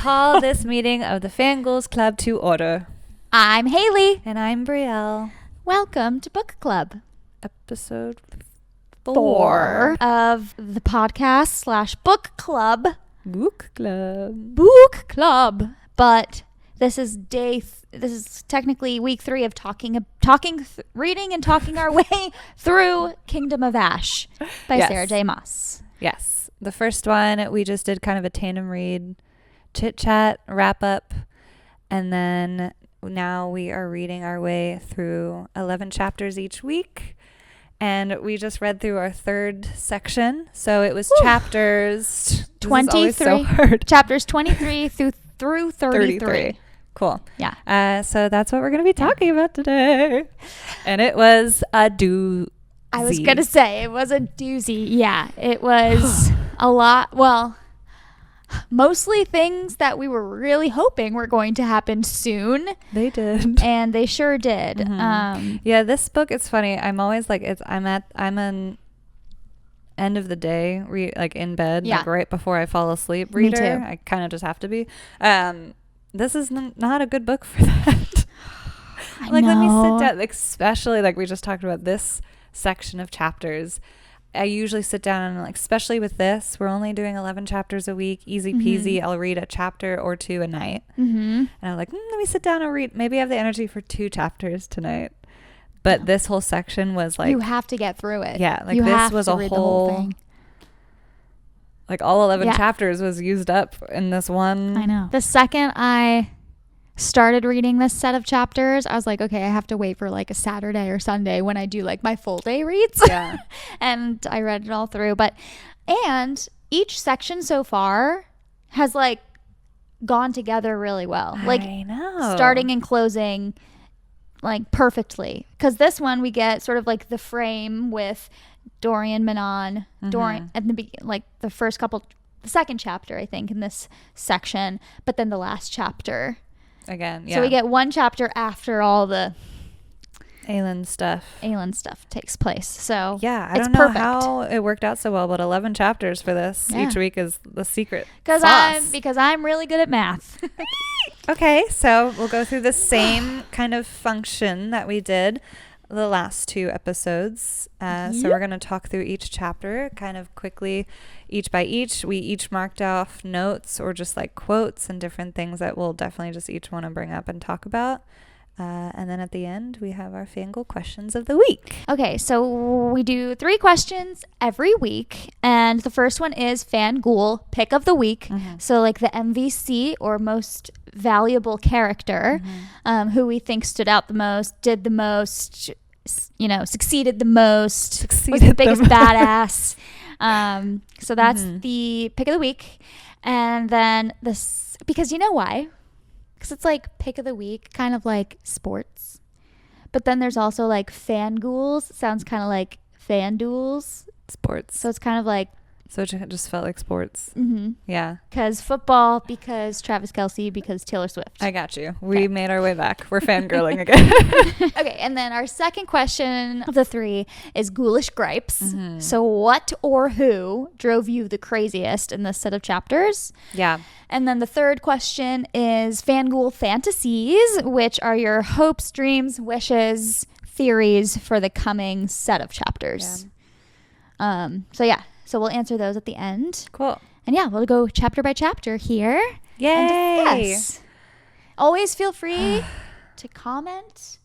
call this meeting of the Fan Ghouls Club to order. I'm Hayley. And I'm Brielle. Welcome to Book Club. Episode 4 of the podcast / book club. Book Club. Book Club. But this is this is technically week 3 of reading and talking our way through Kingdom of Ash by Sarah J. Maas. Yes. The first one, we just did kind of a tandem read, chit chat, wrap up, and then now we are reading our way through 11 chapters each week. And we just read through our third section. So it was chapters 23. So hard. Chapters 23 through 33. Cool. Yeah. So that's what we're going to be talking about today. And it was a doozy. I was going to say, it was a doozy. Yeah. It was a lot. Well, mostly things that we were really hoping were going to happen soon. They did. And they sure did. Mm-hmm. Yeah, this book, it's funny. I'm always like, I'm an end of the day, like in bed, like right before I fall asleep reader. Me too. I kind of just have to be. This is not a good book for that. Like, let me sit down, especially like we just talked about this section of chapters. I usually sit down and, like, especially with this, we're only doing 11 chapters a week, easy peasy. I'll read a chapter or 2 a night. And I'm like, let me sit down and read. Maybe I have the energy for 2 chapters tonight. But this whole section was like, you have to get through it. Yeah, like you this was a whole thing. Like all 11 chapters was used up in this one. I know. The second I started reading this set of chapters, I was like, okay, I have to wait for like a Saturday or Sunday when I do like my full day reads. Yeah. And I read it all through. And each section so far has like gone together really well. Like, I know. Starting and closing like perfectly. Because this one we get sort of like the frame with Dorian, Manon, Dorian at the like the second chapter, I think, in this section, but then the last chapter. Again, yeah. So we get one chapter after all the Aelin stuff takes place. So yeah, I don't know how it worked out so well, but 11 chapters for this each week is the secret sauce. Because I'm really good at math. Okay, so we'll go through the same kind of function that we did the last 2 episodes. So we're going to talk through each chapter kind of quickly, each by each. We each marked off notes or just like quotes and different things that we'll definitely just each want to bring up and talk about. And then at the end, we have our FANGIRL questions of the week. Okay, so we do 3 questions every week. And the first one is FANGIRL Pick of the Week. So like the MVC or most valuable character, who we think stood out the most, did the most, succeeded the most, was the biggest badass. So that's the pick of the week. And then because you know why? Because it's like pick of the week, kind of like sports. But then there's also like Fan Ghouls. Sounds kind of like Fan Duels. Sports. So it's kind of like. So it just felt like sports. Yeah. Because football, because Travis Kelce, because Taylor Swift. I got you. We made our way back. We're fangirling again. Okay, and then our second question of the 3 is ghoulish gripes. So what or who drove you the craziest in this set of chapters? Yeah. And then the third question is FANGIRL Fantasies, which are your hopes, dreams, wishes, theories for the coming set of chapters. So we'll answer those at the end. Cool. And we'll go chapter by chapter here. Yay! Always feel free to comment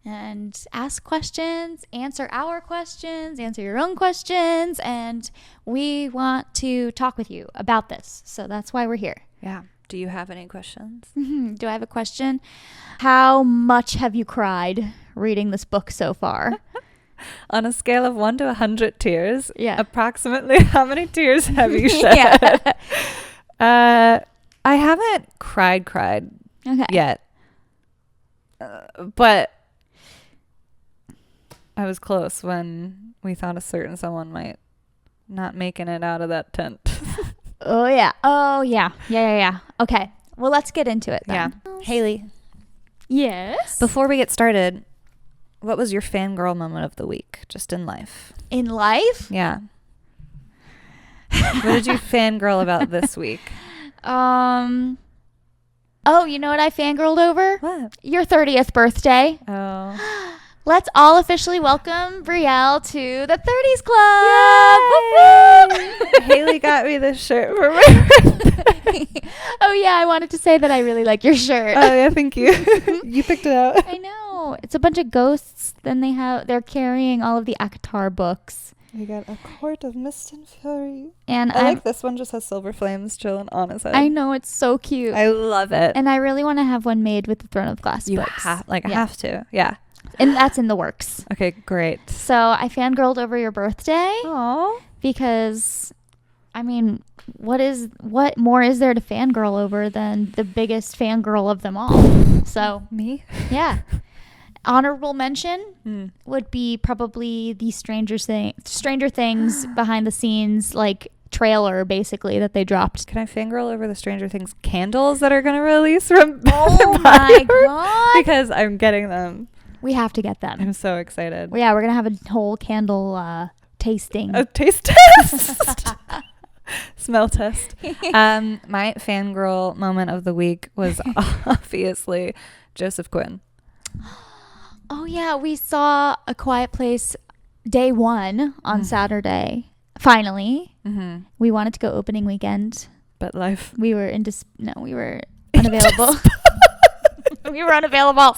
and ask questions, answer our questions, answer your own questions. And we want to talk with you about this. So that's why we're here. Yeah. Do you have any questions? Do I have a question? How much have you cried reading this book so far? On a scale of 1 to 100 tears, approximately how many tears have you shed? I haven't cried yet. But I was close when we thought a certain someone might not making it out of that tent. Oh, yeah. Okay. Well, let's get into it then. Yeah. Hayley. Yes? Before we get started, what was your fangirl moment of the week, just in life? In life? Yeah. What did you fangirl about this week? Oh, you know what I fangirled over? What? Your 30th birthday. Oh. Let's all officially welcome Brielle to the 30s Club. Hayley got me this shirt for my birthday. Oh, yeah. I wanted to say that I really like your shirt. Oh, yeah. Thank you. You picked it out. I know. It's a bunch of ghosts. Then they're carrying all of the Akatar books. We got a Court of Mist and Fury. And I like this one, just has silver flames chilling on his head. I know, it's so cute. I love it. And I really want to have one made with the Throne of Glass books. I have to. Yeah. And that's in the works. Okay, great. So I fangirled over your birthday. Aww. Because, I mean, what more is there to fangirl over than the biggest fangirl of them all? So Me? Yeah. Honorable mention would be probably the Stranger Things behind the scenes trailer basically that they dropped. Can I fangirl over the Stranger Things candles that are going to release from Oh my god. Because I'm getting them. We have to get them. I'm so excited. Well, yeah, we're going to have a whole candle tasting. A taste test. Smell test. My fangirl moment of the week was obviously Joseph Quinn. Oh, yeah. We saw A Quiet Place day 1 on Saturday. Finally. Mm-hmm. We wanted to go opening weekend. But life. We were we were unavailable. We were unavailable.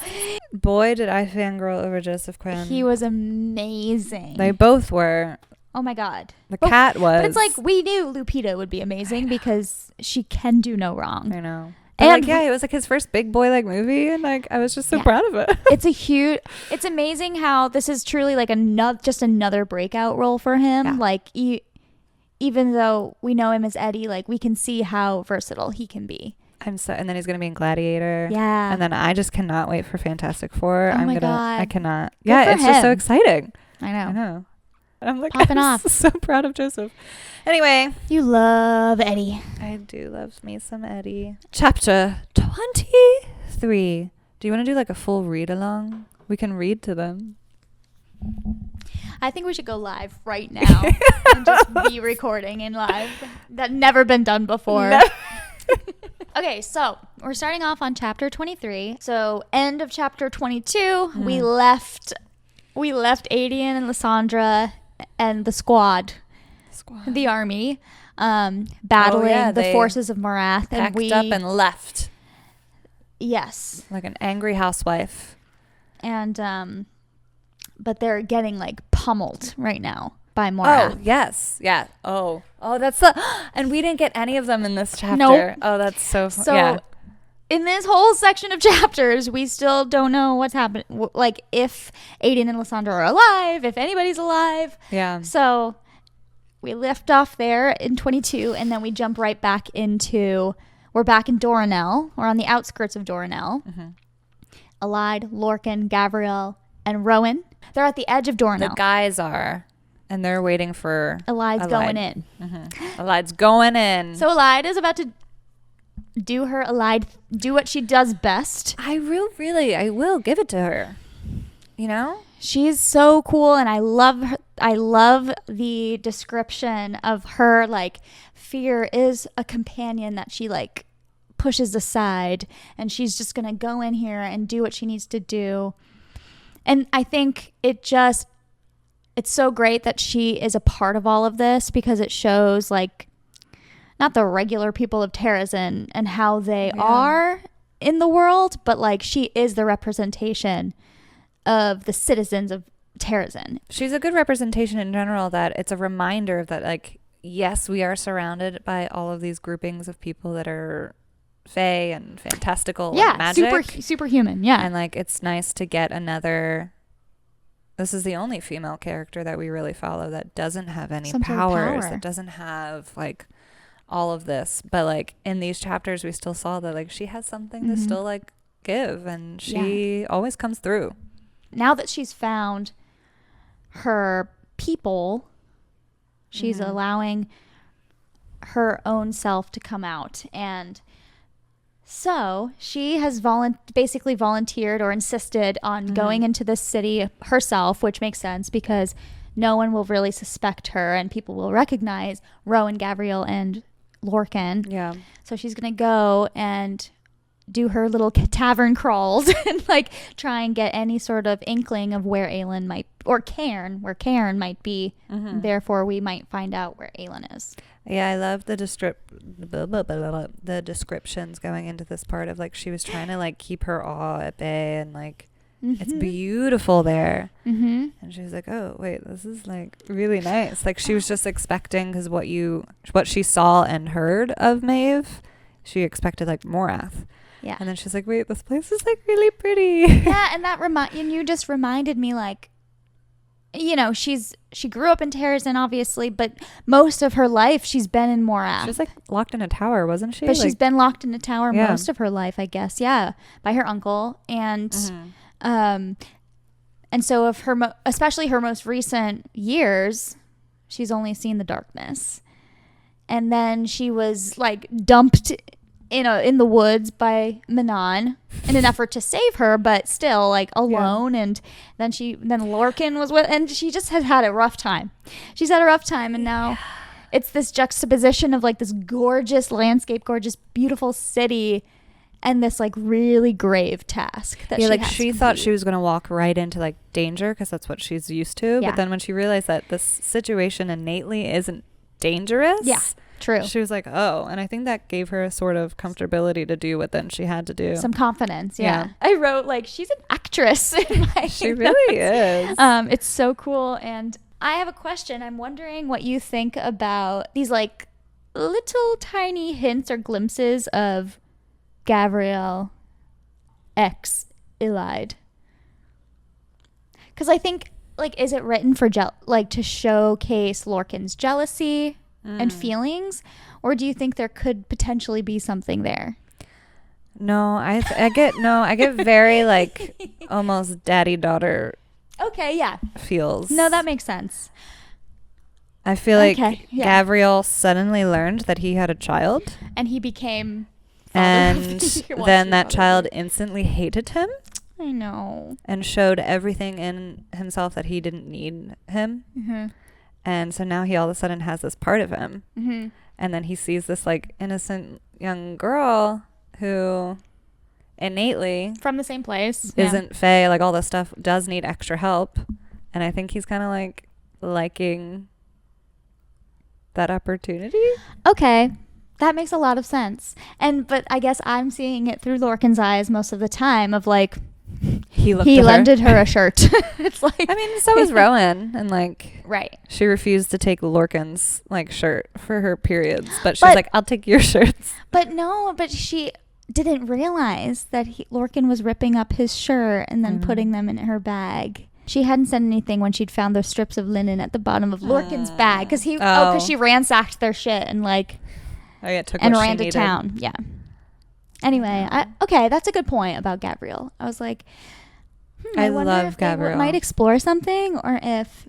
Boy, did I fangirl over Joseph Quinn. He was amazing. They both were. Oh, my God. The cat was. But it's like we knew Lupita would be amazing because she can do no wrong. I know. And it was his first big boy movie, and I was just so proud of it. It's amazing how this is truly another breakout role for him. Yeah. Even though we know him as Eddie, we can see how versatile he can be. And then he's gonna be in Gladiator. Yeah. And then I just cannot wait for Fantastic Four. Oh my God. I cannot. Yeah, it's just so exciting. I know. I'm popping off. So proud of Joseph. Anyway. You love Eddie. I do love me some Eddie. Chapter 23. Do you want to do a full read along? We can read to them. I think we should go live right now and just be recording in live. That's never been done before. No. Okay, so we're starting off on chapter 23. So end of chapter 22, we left Adian and Lysandra and the squad. The army, battling the forces of Marath. Packed up and left. Yes. Like an angry housewife. And, but they're getting pummeled right now by Marath. Oh, yes. Yeah. Oh, that's and we didn't get any of them in this chapter. Nope. Oh, that's so fun. So, yeah. In this whole section of chapters, we still don't know what's happening. If Aiden and Lysandra are alive, if anybody's alive. Yeah. So we left off there in 22, and then we jump right back we're back in Doranel. We're on the outskirts of Doranel. Mm-hmm. Alide, Lorcan, Gavriel, and Rowan. They're at the edge of Doranel. The guys are, and they're waiting for Alide's going in. Mm-hmm. Alide's going in. So Alide is about to do what she does best. I will give it to her. You know? She's so cool, and I love her. I love the description of her, fear is a companion that she, pushes aside, and she's just going to go in here and do what she needs to do. And I think it's so great that she is a part of all of this because it shows, not the regular people of Terrazin and how they are in the world, but, she is the representation of the citizens of Terrazin. She's a good representation in general, that it's a reminder that yes, we are surrounded by all of these groupings of people that are fae and fantastical and magic. Superhuman, yeah. And it's nice to get this is the only female character that we really follow that doesn't have any powers, that doesn't have all of this. But in these chapters we still saw that she has something to still give, and she always comes through. Now that she's found her people, she's allowing her own self to come out. And so she has basically volunteered or insisted on going into this city herself, which makes sense because no one will really suspect her and people will recognize Rowan, Gavriel, and Lorcan. Yeah. So she's going to go and do her little tavern crawls and like try and get any sort of inkling of where Aelin might, or Cairn, where Cairn might be. Therefore, we might find out where Aelin is. Yeah, I love the descriptions going into this part of like she was trying to like keep her awe at bay and like it's beautiful there. And she was like, oh wait, this is like really nice. Like she was just expecting, because what she saw and heard of Maeve, she expected like Morath. Yeah. And then she's like, wait, this place is like really pretty. Yeah, and and you just reminded me, like, you know, she grew up in Terrazin, obviously, but most of her life she's been in Morath. She was like locked in a tower, wasn't she? But like, she's been locked in a tower most of her life, I guess. Yeah, by her uncle. And and so of her especially her most recent years, she's only seen the darkness. And then she was like dumped in the woods by Manon in an effort to save her, but still like alone. Yeah. And then Lorcan was with, and she just had a rough time. She's had a rough time, and now it's this juxtaposition of like this gorgeous landscape, gorgeous, beautiful city, and this like really grave task that she thought she was going to walk right into like danger because that's what she's used to. But then when she realized that this situation innately isn't dangerous. Yeah. True. She was like, oh, and I think that gave her a sort of comfortability to do what then she had to do. Some confidence. Yeah. I wrote like, she's an actress in my She really is. It's so cool. And I have a question. I'm wondering what you think about these like little tiny hints or glimpses of Gabrielle X Elide. Because I think, like, is it written for to showcase Lorcan's jealousy and feelings, or do you think there could potentially be something there? No, I get very like almost daddy-daughter. Okay, yeah. Feels. No, that makes sense. I feel like Gabrielle suddenly learned that he had a child, and he became and then that child instantly hated him. I know. And showed everything in himself that he didn't need him. And so now he all of a sudden has this part of him. And then he sees this like innocent young girl who innately from the same place isn't Fae, like all this stuff does need extra help. And I think he's kind of like liking that opportunity. Okay. That makes a lot of sense. But I guess I'm seeing it through Lorcan's eyes most of the time of like, he lended her a shirt. It's like, I mean, so was Rowan, and like, right. She refused to take Lorcan's like shirt for her periods, but she was like, "I'll take your shirts." But she didn't realize that Lorcan was ripping up his shirt and then putting them in her bag. She hadn't said anything when she'd found those strips of linen at the bottom of Lorcan's bag because she ransacked their shit and like, took and what ran she to needed. town. Yeah. Anyway, okay, that's a good point about Gabrielle. I was like, I wonder if Gabrielle might explore something, or if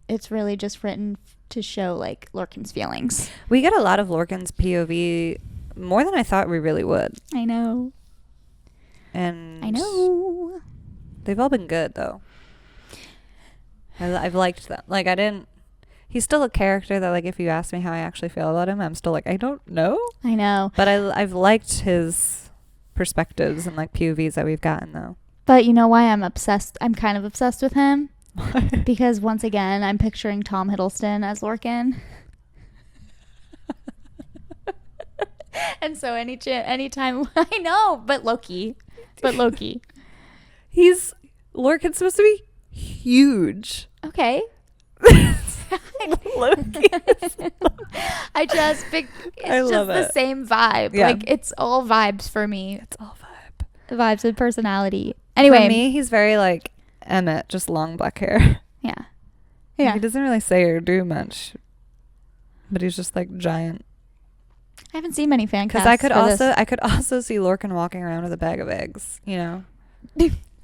it's really just written to show like Lorcan's feelings. We get a lot of Lorcan's POV, more than I thought we really would. I know. And I know. They've all been good though. I've liked them. Like he's still a character that, like, if you ask me how I actually feel about him, I'm still like, I don't know. I know. But I've liked his perspectives and, like, POVs that we've gotten, though. But you know why I'm obsessed? I'm kind of obsessed with him. Because, once again, I'm picturing Tom Hiddleston as Lorcan. And so anytime, I know, but Loki. Lorcan's supposed to be huge. Okay. Loki. It's just the same vibe. Yeah. Like, it's all vibes for me. It's all vibe. Vibes and personality. Anyway. For me, he's very like Emmett, just long black hair. Yeah. Yeah. He doesn't really say or do much, but he's just like giant. I haven't seen many fan casts. Because I could also see Lorcan walking around with a bag of eggs, you know.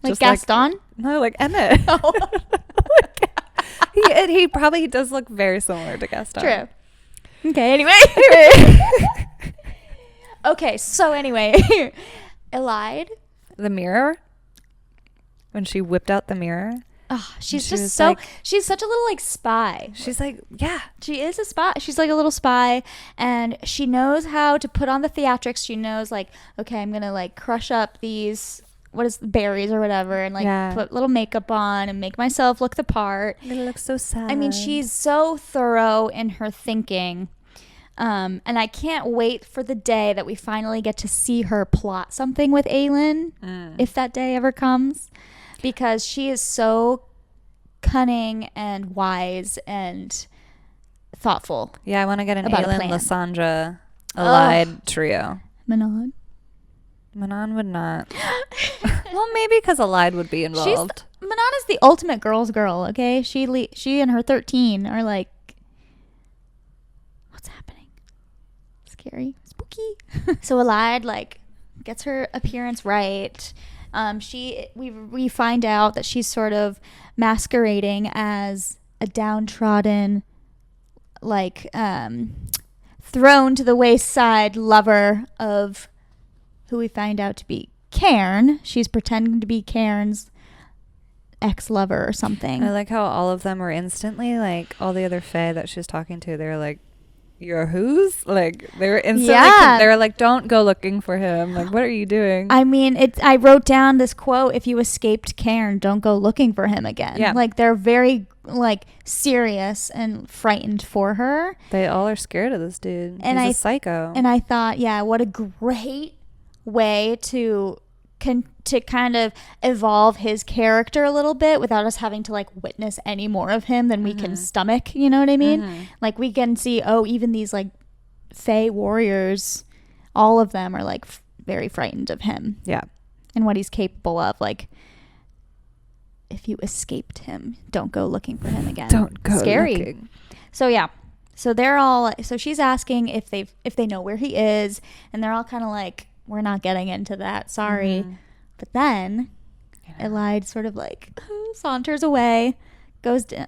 Like Gaston? Like Emmett. Oh. He probably does look very similar to Gaston. True. Okay, anyway. Okay, so anyway. Elide. The mirror. When she whipped out the mirror. Oh, she's just so like, she's such a little like spy. She's like, yeah, she is a spy. She's like a little spy, and she knows how to put on the theatrics. She knows like, okay, I'm gonna like crush up these berries or whatever, and like put little makeup on and make myself look the part. It looks so sad. I mean, she's so thorough in her thinking. And I can't wait for the day that we finally get to see her plot something with Aelin, if that day ever comes, because she is so cunning and wise and thoughtful. Yeah, I want to get an Aelin, Lysandra, Allied trio. Manon would not. Well, maybe because Allied would be involved. Manon is the ultimate girl's girl, okay? She and her 13 are like, what's happening? Scary. Spooky. So Allied, like, gets her appearance right. We find out that she's sort of masquerading as a downtrodden, like, thrown to the wayside lover of who we find out to be Cairn. She's pretending to be Cairn's ex-lover or something. I like how all of them were instantly like, all the other fae that she was talking to, they were like, you're whose? Like, they were instantly they were like, don't go looking for him. Like, what are you doing? I mean, I wrote down this quote: if you escaped Cairn, don't go looking for him again. Yeah. Like, they're very like serious and frightened for her. They all are scared of this dude. And he's a psycho. And I thought, yeah, what a great way to kind of evolve his character a little bit without us having to like witness any more of him than we can stomach, you know what I mean? Like, we can see, even these like fae warriors, all of them are like very frightened of him. Yeah. And what he's capable of. Like, if you escaped him, don't go looking for him again. Don't go Scary. Looking. So yeah. So she's asking if they know where he is, and they're all kind of like, we're not getting into that. Sorry. But then Elide sort of like saunters away, goes down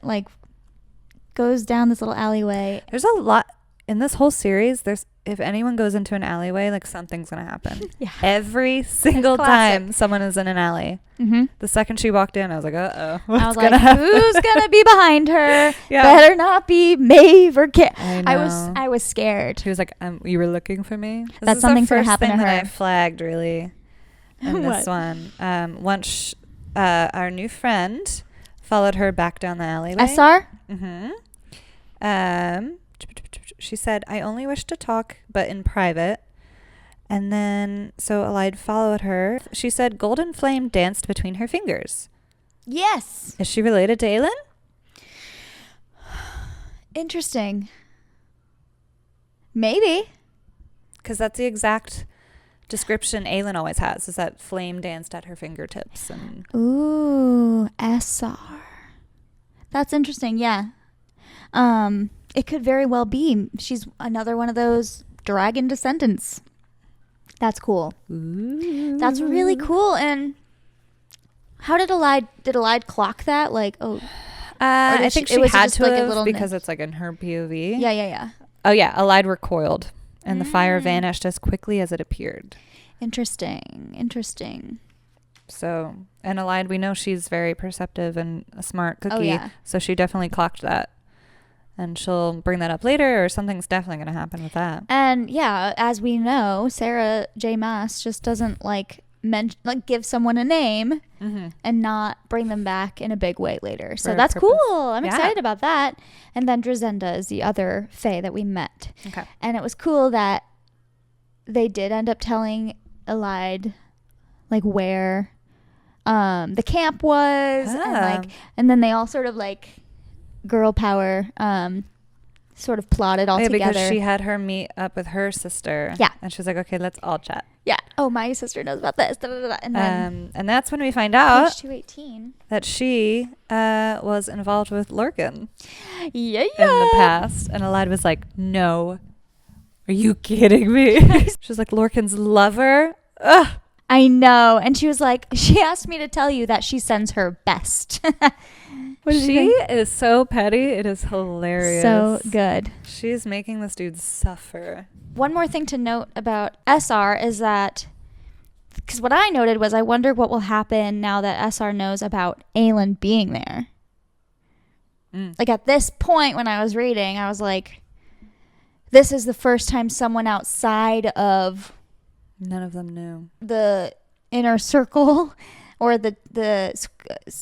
this little alleyway. There's a lot in this whole series. If anyone goes into an alleyway, like, something's going to happen. Yeah. Every single time someone is in an alley. The second she walked in, I was like, uh-oh. What's going to happen? Who's going to be behind her? Yeah. Better not be Maeve or Kit. I was scared. She was like, you were looking for me? That's something's going to happen to her. That I flagged, really, in this one. Once our new friend followed her back down the alleyway. SR? She said, I only wish to talk, but in private. And then, so Allied followed her. She said, golden flame danced between her fingers. Yes. Is she related to Aelin? Interesting. Maybe. Because that's the exact description Aelin always has, is that flame danced at her fingertips. And ooh, SR. That's interesting, yeah. It could very well be. She's another one of those dragon descendants. That's cool. Ooh. That's really cool. And how did Allied clock that? Like, I think she had to have, because it's like in her POV. Yeah. Oh yeah, Allied recoiled, and the fire vanished as quickly as it appeared. Interesting. So, and Allied, we know she's very perceptive and a smart cookie. Oh, yeah. So she definitely clocked that. And she'll bring that up later, or something's definitely going to happen with that. And yeah, as we know, Sarah J. Maas just doesn't give someone a name and not bring them back in a big way later. So that's cool. I'm excited about that. And then Drizenda is the other fae that we met. Okay. And it was cool that they did end up telling Allied like where the camp was, and then they all sort of like girl power sort of plotted all together. Because she had her meet up with her sister. Yeah. And she was like, okay, let's all chat. Yeah. Oh, my sister knows about this. And then and that's when we find out page 218 that she was involved with Lorcan. Yeah. In the past. And Allied was like, no. Are you kidding me? She was like, Lorcan's lover? Ugh. I know. And she was like, she asked me to tell you that she sends her best. She is so petty. It is hilarious. So good. She's making this dude suffer. One more thing to note about SR is that because what I noted was I wonder what will happen now that SR knows about Aelin being there. Like at this point when I was reading, I was like, this is the first time someone outside of none of them knew the inner circle or the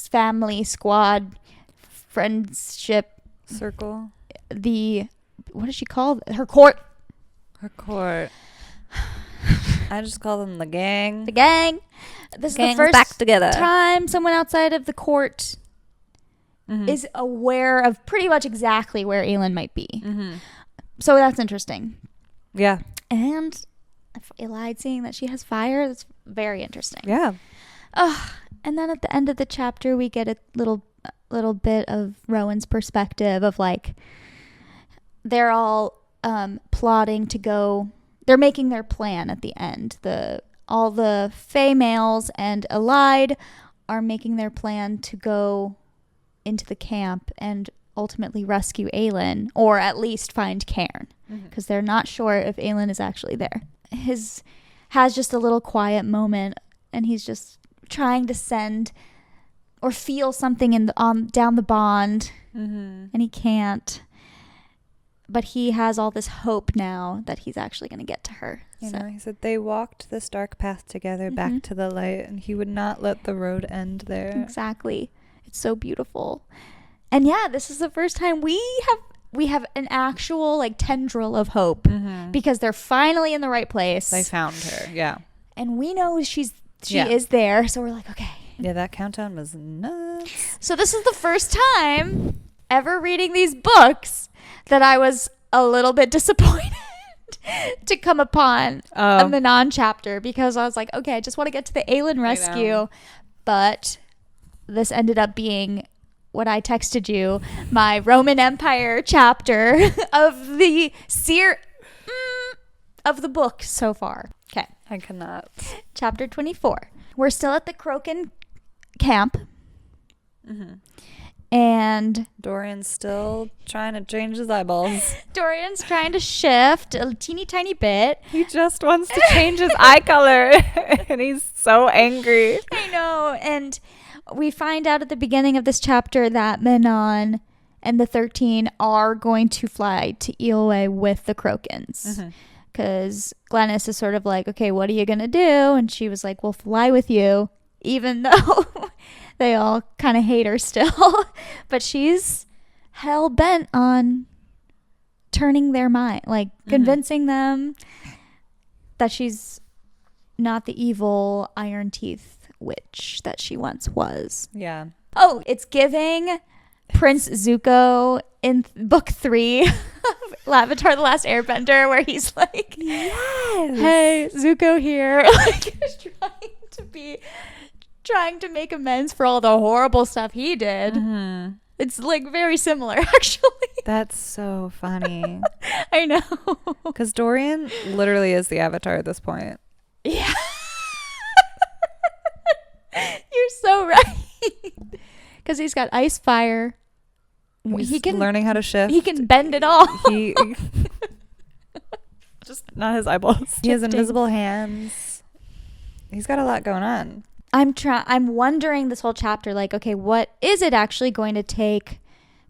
family squad friendship circle. What does she call her court? Her court. I just call them the gang. The gang. This is the first back together. time someone outside of the court is aware of pretty much exactly where Aelin might be. So that's interesting. Yeah. And Elide seeing that she has fire, that's very interesting. Yeah. And then at the end of the chapter, we get a little bit of Rowan's perspective of like, they're all plotting to go, they're making their plan at the end. All the Fae males and Elide are making their plan to go into the camp and ultimately rescue Aelin, or at least find Cairn, because they're not sure if Aelin is actually there. Has just a little quiet moment, and he's just trying to send or feel something down the bond, and he can't. But he has all this hope now that he's actually going to get to her. You know, he said they walked this dark path together back to the light, and he would not let the road end there. Exactly. It's so beautiful. And yeah, this is the first time we have an actual like tendril of hope, because they're finally in the right place. They found her. Yeah. And we know she is there, so we're like, okay. Yeah, that countdown was nuts. So this is the first time ever reading these books that I was a little bit disappointed to come upon a Manon chapter, because I was like, okay, I just want to get to the Aelin rescue. But this ended up being what I texted you, my Roman Empire chapter of the of the book so far. Okay. I cannot. Chapter 24. We're still at the Croken camp. And Dorian's still trying to change his eyeballs. Dorian's trying to shift a teeny tiny bit. He just wants to change his eye color. And he's so angry. I know. And we find out at the beginning of this chapter that Manon and the 13 are going to fly to Eoa with the Crokens. Because Glennis is sort of like, okay, what are you going to do? And she was like, we'll fly with you. Even though they all kind of hate her still. But she's hell-bent on turning their mind. Like, convincing them that she's not the evil Iron Teeth witch that she once was. Yeah. Oh, it's giving Prince Zuko in book 3 of Avatar: The Last Airbender, where he's like, yes, hey, Zuko here. Like, trying to make amends for all the horrible stuff he did. It's like very similar, actually. That's so funny. I know. Because Dorian literally is the Avatar at this point. Yeah. You're so right. Because he's got ice, fire. He's learning how to shift. He can bend it all. Just not his eyeballs. He has invisible hands. He's got a lot going on. I'm wondering this whole chapter, like, okay, what is it actually going to take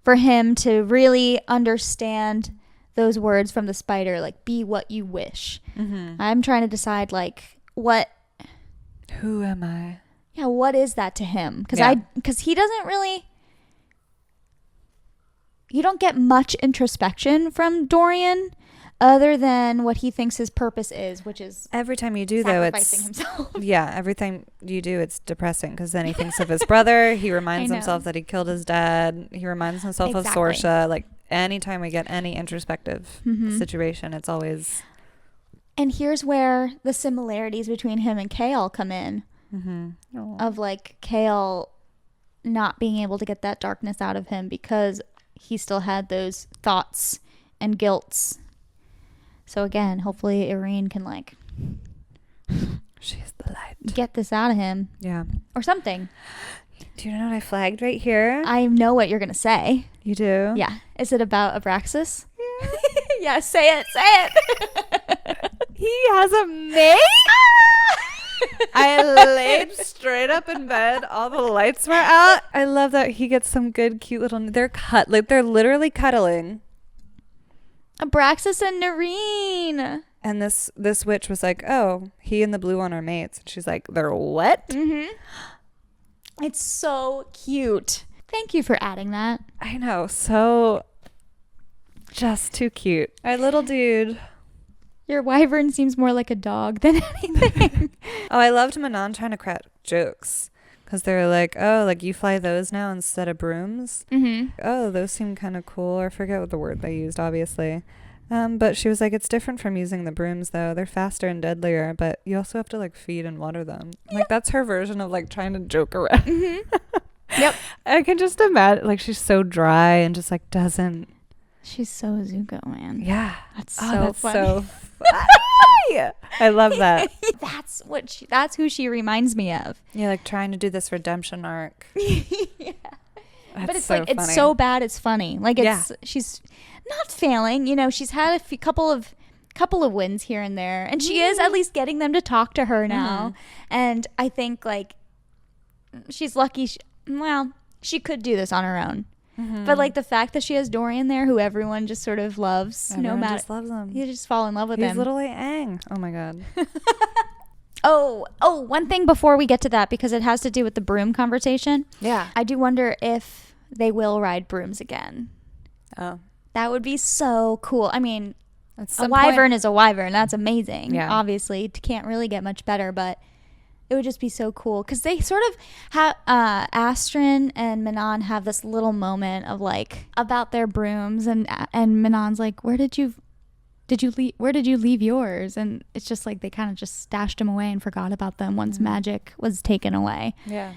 for him to really understand those words from the spider, like, be what you wish. I'm trying to decide, like, who am I? Yeah, what is that to him? Because he doesn't really, you don't get much introspection from Dorian other than what he thinks his purpose is, which is every time you do, though, it's himself. Yeah, every time you do, it's depressing, because then he thinks of his brother. He reminds himself that he killed his dad. He reminds himself of Sorsha. Like, anytime we get any introspective situation, it's always. And here's where the similarities between him and Chaol come in. Of like Chaol not being able to get that darkness out of him because he still had those thoughts and guilts. So again, hopefully Irene can like, she's the light, get this out of him. Yeah. Or something. Do you know what I flagged right here? I know what you're going to say. You do? Yeah. Is it about Abraxas? Yeah. Yeah, say it. He has a mate? I laid straight up in bed. All the lights were out. I love that he gets some good, cute little. They're literally cuddling. Abraxas and Noreen. And this witch was like, "Oh, he and the blue one are mates." And she's like, "They're what?" Mm-hmm. It's so cute. Thank you for adding that. I know, so just too cute. Our little dude. Your wyvern seems more like a dog than anything. Oh, I loved Manon trying to crack jokes because they're like, "Oh, like you fly those now instead of brooms." Mm-hmm. Oh, those seem kind of cool. I forget what the word they used, obviously. But she was like, "It's different from using the brooms, though. They're faster and deadlier, but you also have to like feed and water them." Yeah. Like that's her version of like trying to joke around. Mm-hmm. Yep. I can just imagine, like she's so dry and just like doesn't. She's so Zuko, man. Yeah, that's so funny. So funny. I love that. That's who she reminds me of. Yeah, like trying to do this redemption arc. Yeah. That's but it's so like funny. it's so bad it's funny. Like she's not failing, you know, she's had a couple of wins here and there, and she is at least getting them to talk to her now. And I think like she's lucky she could do this on her own. But like the fact that she has Dorian there, who everyone just sort of loves, everyone just loves him. You just fall in love with him. He's little Aang. Oh my god. Oh, one thing before we get to that, because it has to do with the broom conversation. Yeah. I do wonder if they will ride brooms again. Oh. That would be so cool. I mean, a wyvern is a wyvern. That's amazing. Yeah. Obviously, it can't really get much better, but it would just be so cool. Because they sort of have, Astrid and Manon have this little moment of like, about their brooms. And Manon's like, where did you leave yours? And it's just like they kind of just stashed them away and forgot about them once magic was taken away. Yeah.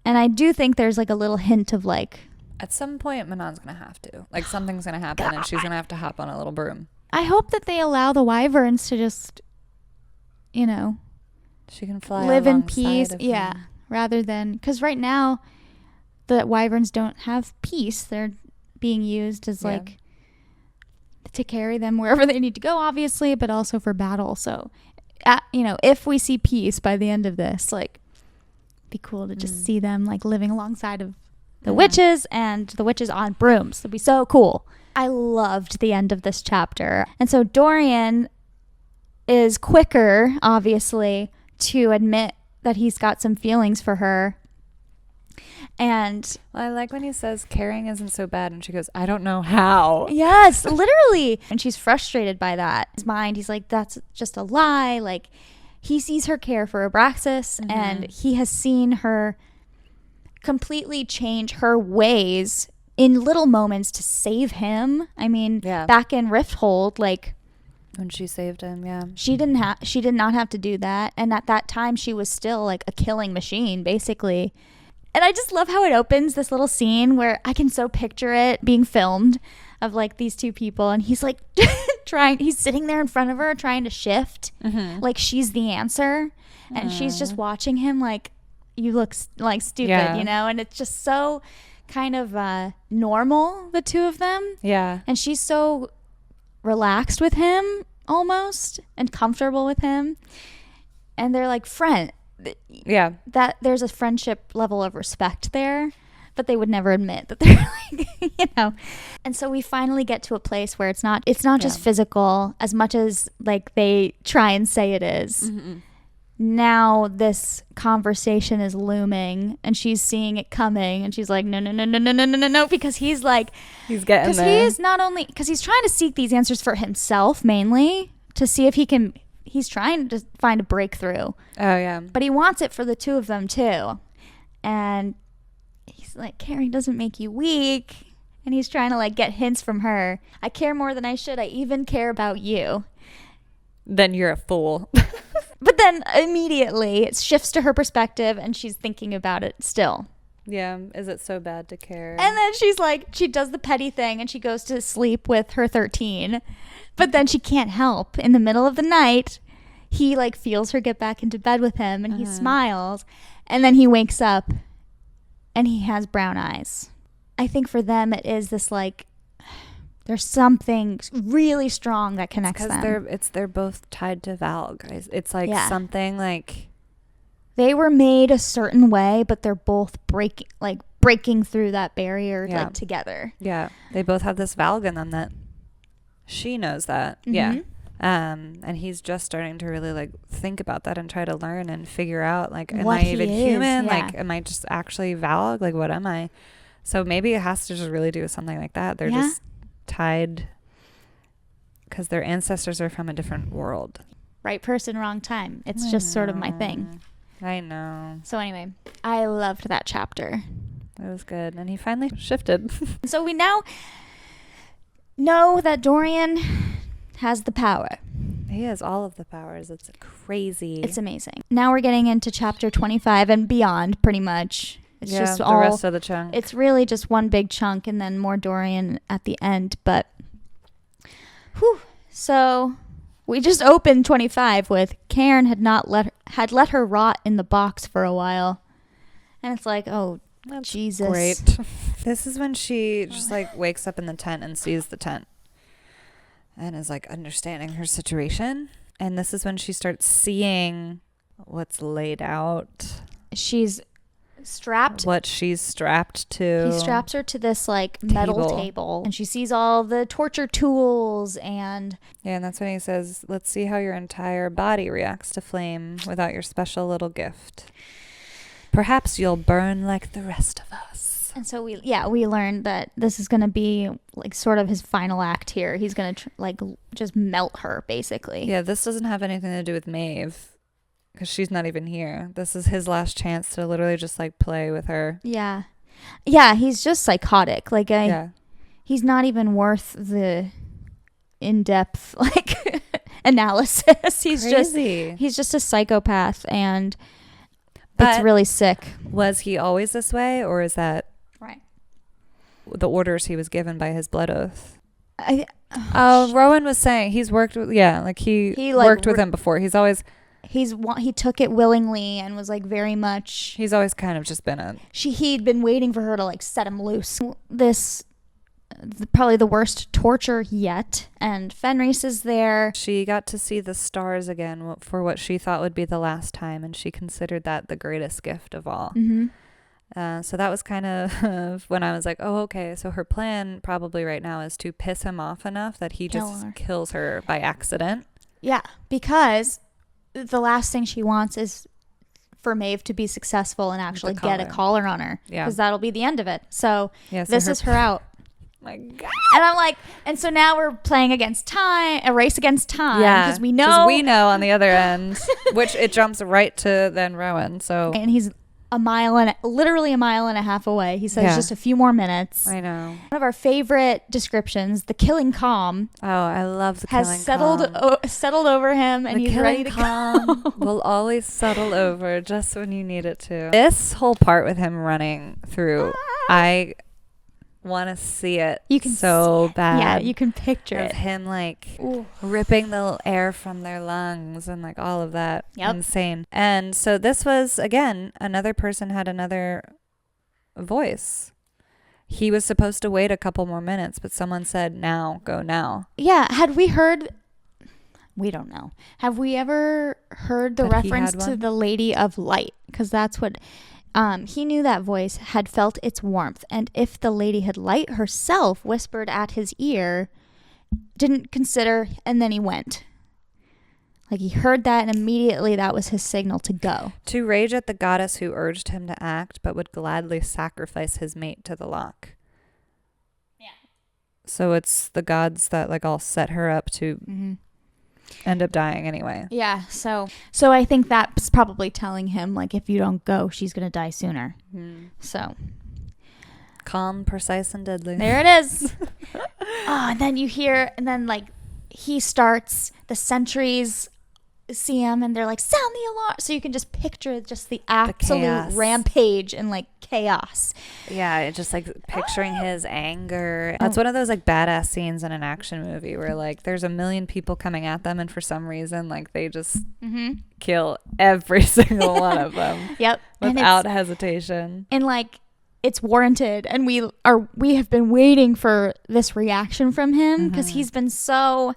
And I do think there's like a little hint of like, at some point Manon's gonna have to, like, something's gonna happen and she's gonna have to hop on a little broom. I hope that they allow the wyverns to just, you know, she can fly, live in peace. Yeah. Rather than, because right now the wyverns don't have peace. They're being used as like to carry them wherever they need to go, obviously, but also for battle. So, you know, if we see peace by the end of this, like, be cool to just see them like living alongside of the witches, and the witches on brooms. It'd be so cool. I loved the end of this chapter. And so Dorian is quicker, obviously, to admit that he's got some feelings for her. And I like when he says caring isn't so bad, and she goes, "I don't know how." Yes, literally. And she's frustrated by that. In his mind, he's like, that's just a lie. Like, he sees her care for Abraxas, and he has seen her completely change her ways in little moments to save him. I mean, back in Rifthold, like, when she saved him, she did not have to do that. And at that time, she was still like a killing machine, basically. And I just love how it opens, this little scene where I can so picture it being filmed of like these two people, and he's like he's sitting there in front of her trying to shift, like she's the answer, and she's just watching him like, you look like stupid, you know. And it's just so kind of normal, the two of them. Yeah. And she's so relaxed with him almost, and comfortable with him, and they're like that there's a friendship level of respect there, but they would never admit that they're like, you know. And so we finally get to a place where it's not just physical as much as like they try and say it is. Now this conversation is looming, and she's seeing it coming, and she's like, no, because he's like, he's getting there. Because he's not only, because he's trying to seek these answers for himself mainly, to see if he's trying to find a breakthrough. Oh yeah. But he wants it for the two of them too. And he's like, caring doesn't make you weak. And he's trying to like get hints from her. I care more than I should. I even care about you. Then you're a fool. But then immediately it shifts to her perspective, and she's thinking about it still. Yeah. Is it so bad to care? And then she's like, she does the petty thing, and she goes to sleep with her 13. But then she can't help. In the middle of the night, he like feels her get back into bed with him, and he smiles. And then he wakes up, and he has brown eyes. I think for them it is this like There's something really strong that connects them. Because they're both tied to Val, guys. It's like something like they were made a certain way, but they're both breaking through that barrier like together. Yeah, they both have this Valg in them that she knows that. Mm-hmm. Yeah. And he's just starting to really like think about that and try to learn and figure out like, am I even human? Yeah. Like, am I just actually Valg? Like, what am I? So maybe it has to just really do with something like that. They're just tied because their ancestors are from a different world. Right person, wrong time. It's just sort of my thing. I know. So anyway, I loved that chapter. It was good. And he finally shifted. So we now know that Dorian has the power. He has all of the powers. It's crazy. It's amazing. Now we're getting into chapter 25 and beyond, pretty much. It's just the rest of the chunk. It's really just one big chunk and then more Dorian at the end. But, so we just opened 25 with Karen had let her rot in the box for a while, and it's like, oh, that's Jesus, great. This is when she just like wakes up in the tent and sees the tent, and is like understanding her situation. And this is when she starts seeing what's laid out. She's strapped. What she's strapped to. He straps her to this like metal table, and she sees all the torture tools and that's when he says, let's see how your entire body reacts to flame without your special little gift. Perhaps you'll burn like the rest of us. And so we learned that this is going to be like sort of his final act here. He's going to just melt her basically. Yeah, this doesn't have anything to do with Maeve. Because she's not even here. This is his last chance to literally just like play with her. Yeah, he's just psychotic. Like he's not even worth the in-depth like analysis. He's crazy. He's just a psychopath, and it's really sick. Was he always this way, or is that the orders he was given by his blood oath? Rowan was saying he's worked with he worked with him before. He's always. He took it willingly and was like very much. He's always kind of just been he'd been waiting for her to like set him loose. Probably the worst torture yet. And Fenris is there. She got to see the stars again for what she thought would be the last time, and she considered that the greatest gift of all. Mm-hmm. So that was kind of when I was like, oh, okay. So her plan probably right now is to piss him off enough that he kills her by accident. Yeah, because the last thing she wants is for Maeve to be successful and actually get a collar on her. Yeah. Because that'll be the end of it. So this is her out. My God. And I'm like, and so now we're playing against time, a race against time. Yeah. Because we know on the other end, which it jumps right to then Rowan. So. And he's literally a mile and a half away. He says just a few more minutes. I know. One of our favorite descriptions, the killing calm. Oh, I love the killing calm. Has settled over him, and he's ready to go. Will always settle over just when you need it to. This whole part with him running through, I want to see it so bad. Yeah, you can picture it. Him like ripping the air from their lungs and like all of that. Yep. Insane. And so this was, again, another person had another voice. He was supposed to wait a couple more minutes, but someone said, now, go now. Yeah. Had we heard... We don't know. Have we ever heard the reference to the Lady of Light? Because that's what... he knew that voice, had felt its warmth, and if the Lady had Light herself whispered at his ear, didn't consider, and then he went. Like he heard that, and immediately that was his signal to go. To rage at the goddess who urged him to act, but would gladly sacrifice his mate to the lock. Yeah. So it's the gods that like all set her up to end up dying anyway. Yeah. So I think that's probably telling him like, if you don't go, she's gonna die sooner. So calm, precise, and deadly. There it is. And then you hear, and then like he starts, the sentries see him and they're like, sound the alarm. So you can just picture just the absolute rampage and like chaos. Yeah, just like picturing his anger. That's one of those like badass scenes in an action movie where like there's a million people coming at them, and for some reason like they just kill every single one of them. Yep. Without hesitation. And like it's warranted, and we have been waiting for this reaction from him, because he's been so,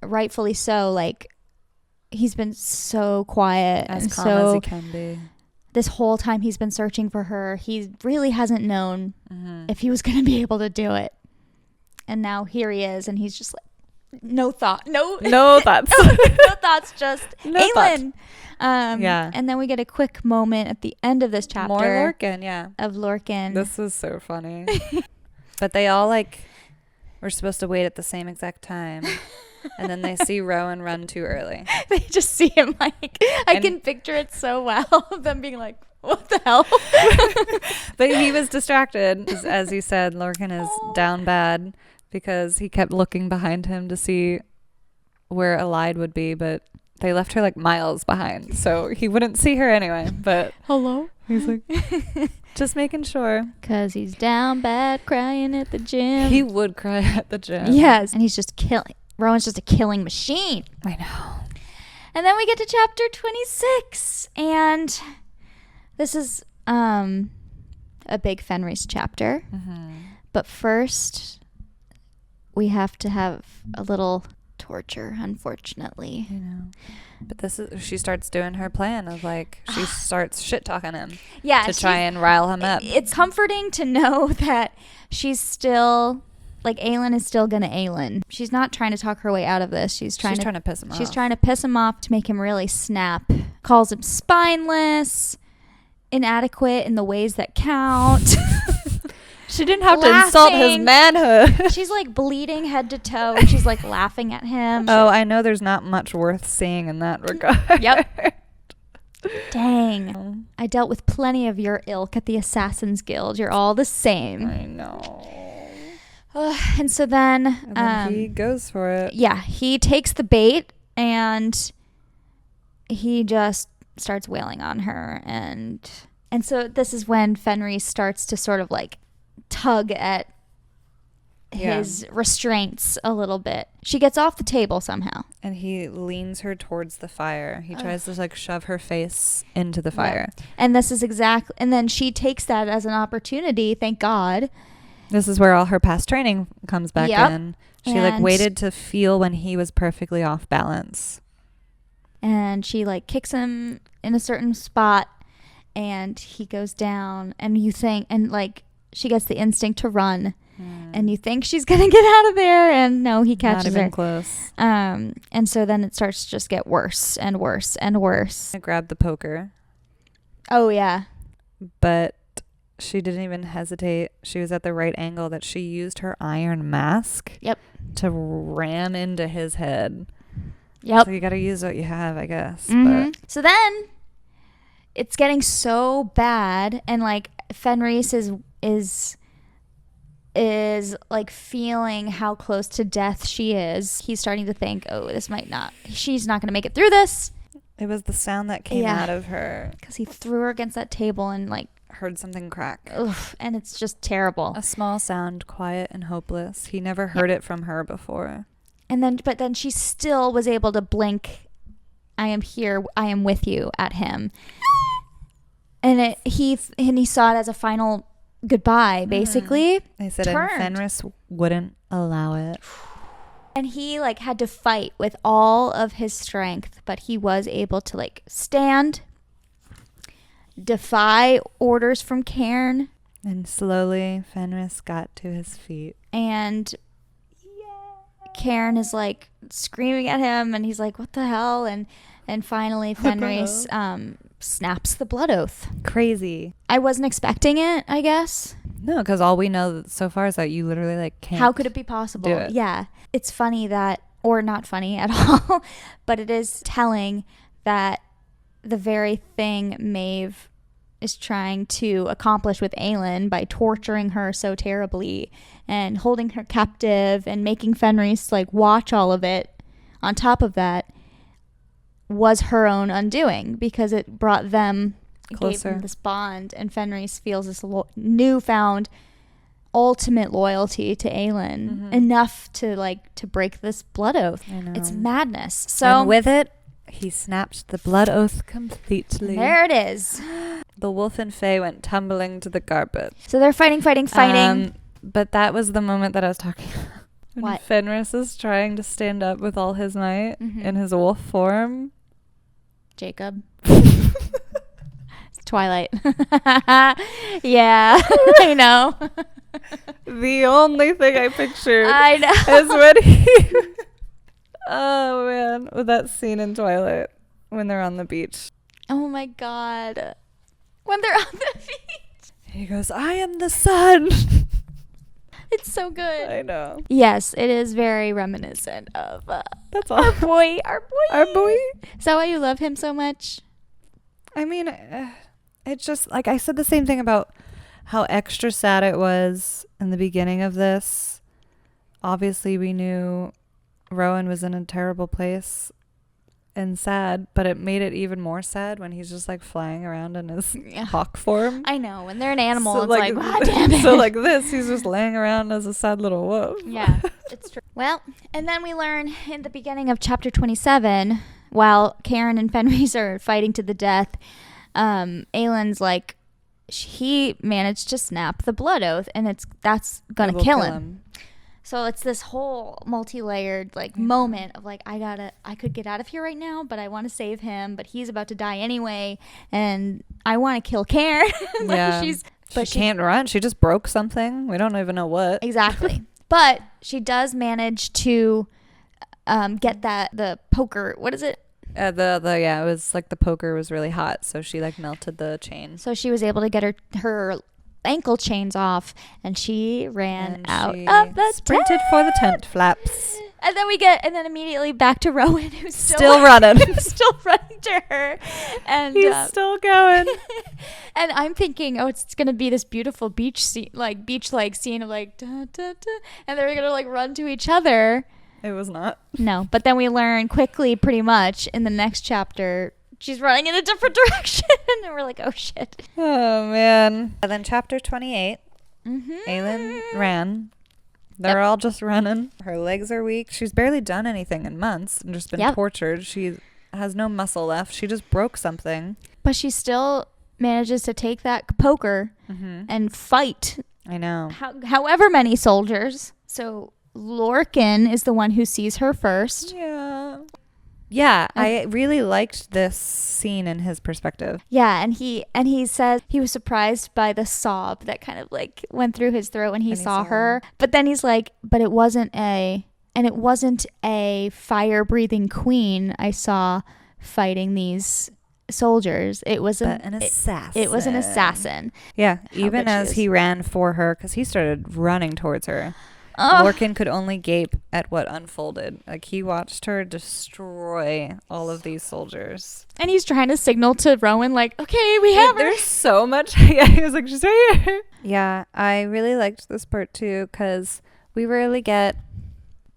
rightfully so, like, he's been so quiet, as and calm so as he can be. This whole time he's been searching for her, he really hasn't known if he was going to be able to do it. And now here he is, and he's just like, no thoughts, no thoughts, just Aelin. And then we get a quick moment at the end of this chapter. More Lorcan, yeah. Of Lorcan. This was so funny. But they all like were supposed to wait at the same exact time. And then they see Rowan run too early. They just see him like, I can picture it so well. Them being like, what the hell? But he was distracted. As he said, Lorcan is down bad because he kept looking behind him to see where Alide would be, but they left her like miles behind. So he wouldn't see her anyway. But hello? He's like, just making sure. Because he's down bad crying at the gym. He would cry at the gym. Yes. And he's just killing. Rowan's just a killing machine. I know. And then we get to chapter 26. And this is a big Fenris chapter. But first, we have to have a little torture, unfortunately. I know. But this is, she starts doing her plan of like, she starts shit talking him. Yeah. To try and rile him up. It's comforting to know that she's still... Like, Aelin is still going to Aelin. She's not trying to talk her way out of this. She's trying to piss him off. She's trying to piss him off to make him really snap. Calls him spineless, inadequate in the ways that count. She didn't have to insult his manhood. She's, like, bleeding head to toe, and she's, like, laughing at him. Oh, I know there's not much worth seeing in that regard. Yep. Dang. I dealt with plenty of your ilk at the Assassin's Guild. You're all the same. I know. And so then, he goes for it. Yeah, he takes the bait and he just starts wailing on her, and so this is when Fenris starts to sort of like tug at his restraints a little bit. She gets off the table somehow, and he leans her towards the fire. He tries to like shove her face into the fire. And this is exactly, and then she takes that as an opportunity, thank God. This is where all her past training comes back in. She like waited to feel when he was perfectly off balance. And she like kicks him in a certain spot, and he goes down, and you think, and like she gets the instinct to run, and you think she's gonna get out of there, and no, he catches her. Not even close. And so then it starts to just get worse and worse and worse. I grabbed the poker. Oh yeah. But she didn't even hesitate. She was at the right angle that she used her iron mask. Yep. To ram into his head. Yep. So you got to use what you have, I guess. But so then it's getting so bad, and like Fenris is like feeling how close to death she is. He's starting to think, oh, she's not going to make it through this. It was the sound that came out of her. Because he threw her against that table and like heard something crack. Oof, and it's just terrible. A small sound, quiet and hopeless. He never heard it from her before. But then she still was able to blink, I am here, I am with you, at him. And he saw it as a final goodbye, basically. They said, and Fenris wouldn't allow it. And he like had to fight with all of his strength, but he was able to like stand, defy orders from Cairn. And slowly Fenris got to his feet. And Cairn is like screaming at him, and he's like, what the hell? And finally Fenris snaps the blood oath. Crazy. I wasn't expecting it, I guess. No, because all we know so far is that you literally like can't. How could it be possible? Do it. Yeah. It's funny that, or not funny at all, but it is telling that the very thing Maeve is trying to accomplish with Aelin by torturing her so terribly and holding her captive and making Fenris like watch all of it, on top of that, was her own undoing, because it brought them closer, gave them this bond, and Fenris feels this newfound ultimate loyalty to Aelin, enough to break this blood oath. I know. It's madness. So, and with it, he snapped the blood oath completely. There it is. The wolf and Fae went tumbling to the carpet. So they're fighting. But that was the moment that I was talking about. When What? Fenris is trying to stand up with all his might in his wolf form. Jacob. It's Twilight. Yeah, I know. The only thing I pictured I know. is when he... Oh, man. With that scene in Twilight when they're on the beach. Oh, my God. When they're on the beach. He goes, I am the sun. It's so good. I know. Yes, it is very reminiscent of That's all. our boy. Our boy. Is that why you love him so much? I mean, it's just like I said the same thing about how extra sad it was in the beginning of this. Obviously, we knew Rowan was in a terrible place and sad, but it made it even more sad when he's just like flying around in his hawk form. I know. When they're an animal, So, it's like, God damn it. So like this, he's just laying around as a sad little wolf. Yeah, it's true. Well, and then we learn in the beginning of chapter 27, while Karen and Fenris are fighting to the death, Aylin's like, he managed to snap the blood oath, and that's gonna kill him. So it's this whole multi-layered like moment of like, I could get out of here right now, but I want to save him, but he's about to die anyway, and I want to kill Karen. Yeah. She can't run. She just broke something. We don't even know what. Exactly. But she does manage to get the poker. What is it? It was like the poker was really hot, so she like melted the chain. So she was able to get her ankle chains off, and she ran out she of the sprinted tent. for the tent flaps. And then then immediately back to Rowan, who's Still running. who's still running to her, and He's still going. And I'm thinking, it's gonna be this beautiful beach scene, like beach-like scene of like da, da, da, and they're gonna like run to each other. It was not. No, but then we learn quickly, pretty much in the next chapter, she's running in a different direction, and we're like, oh shit. Oh man. And then chapter 28, Aylin ran. They're all just running. Her legs are weak. She's barely done anything in months and just been tortured. She has no muscle left. She just broke something. But she still manages to take that poker and fight. I know. However many soldiers. So Lorcan is the one who sees her first. Yeah, I really liked this scene in his perspective. Yeah, and he said he was surprised by the sob that kind of like went through his throat when he saw her. But then he's like, but it wasn't a fire-breathing queen I saw fighting these soldiers. It was an assassin. It was an assassin. Yeah, even as he ran for her, because he started running towards her. Lorcan could only gape at what unfolded. Like, he watched her destroy all of these soldiers. And he's trying to signal to Rowan, like, okay, we have her. There's so much. Yeah, he was like, she's right here. Yeah, I really liked this part too, because we rarely get,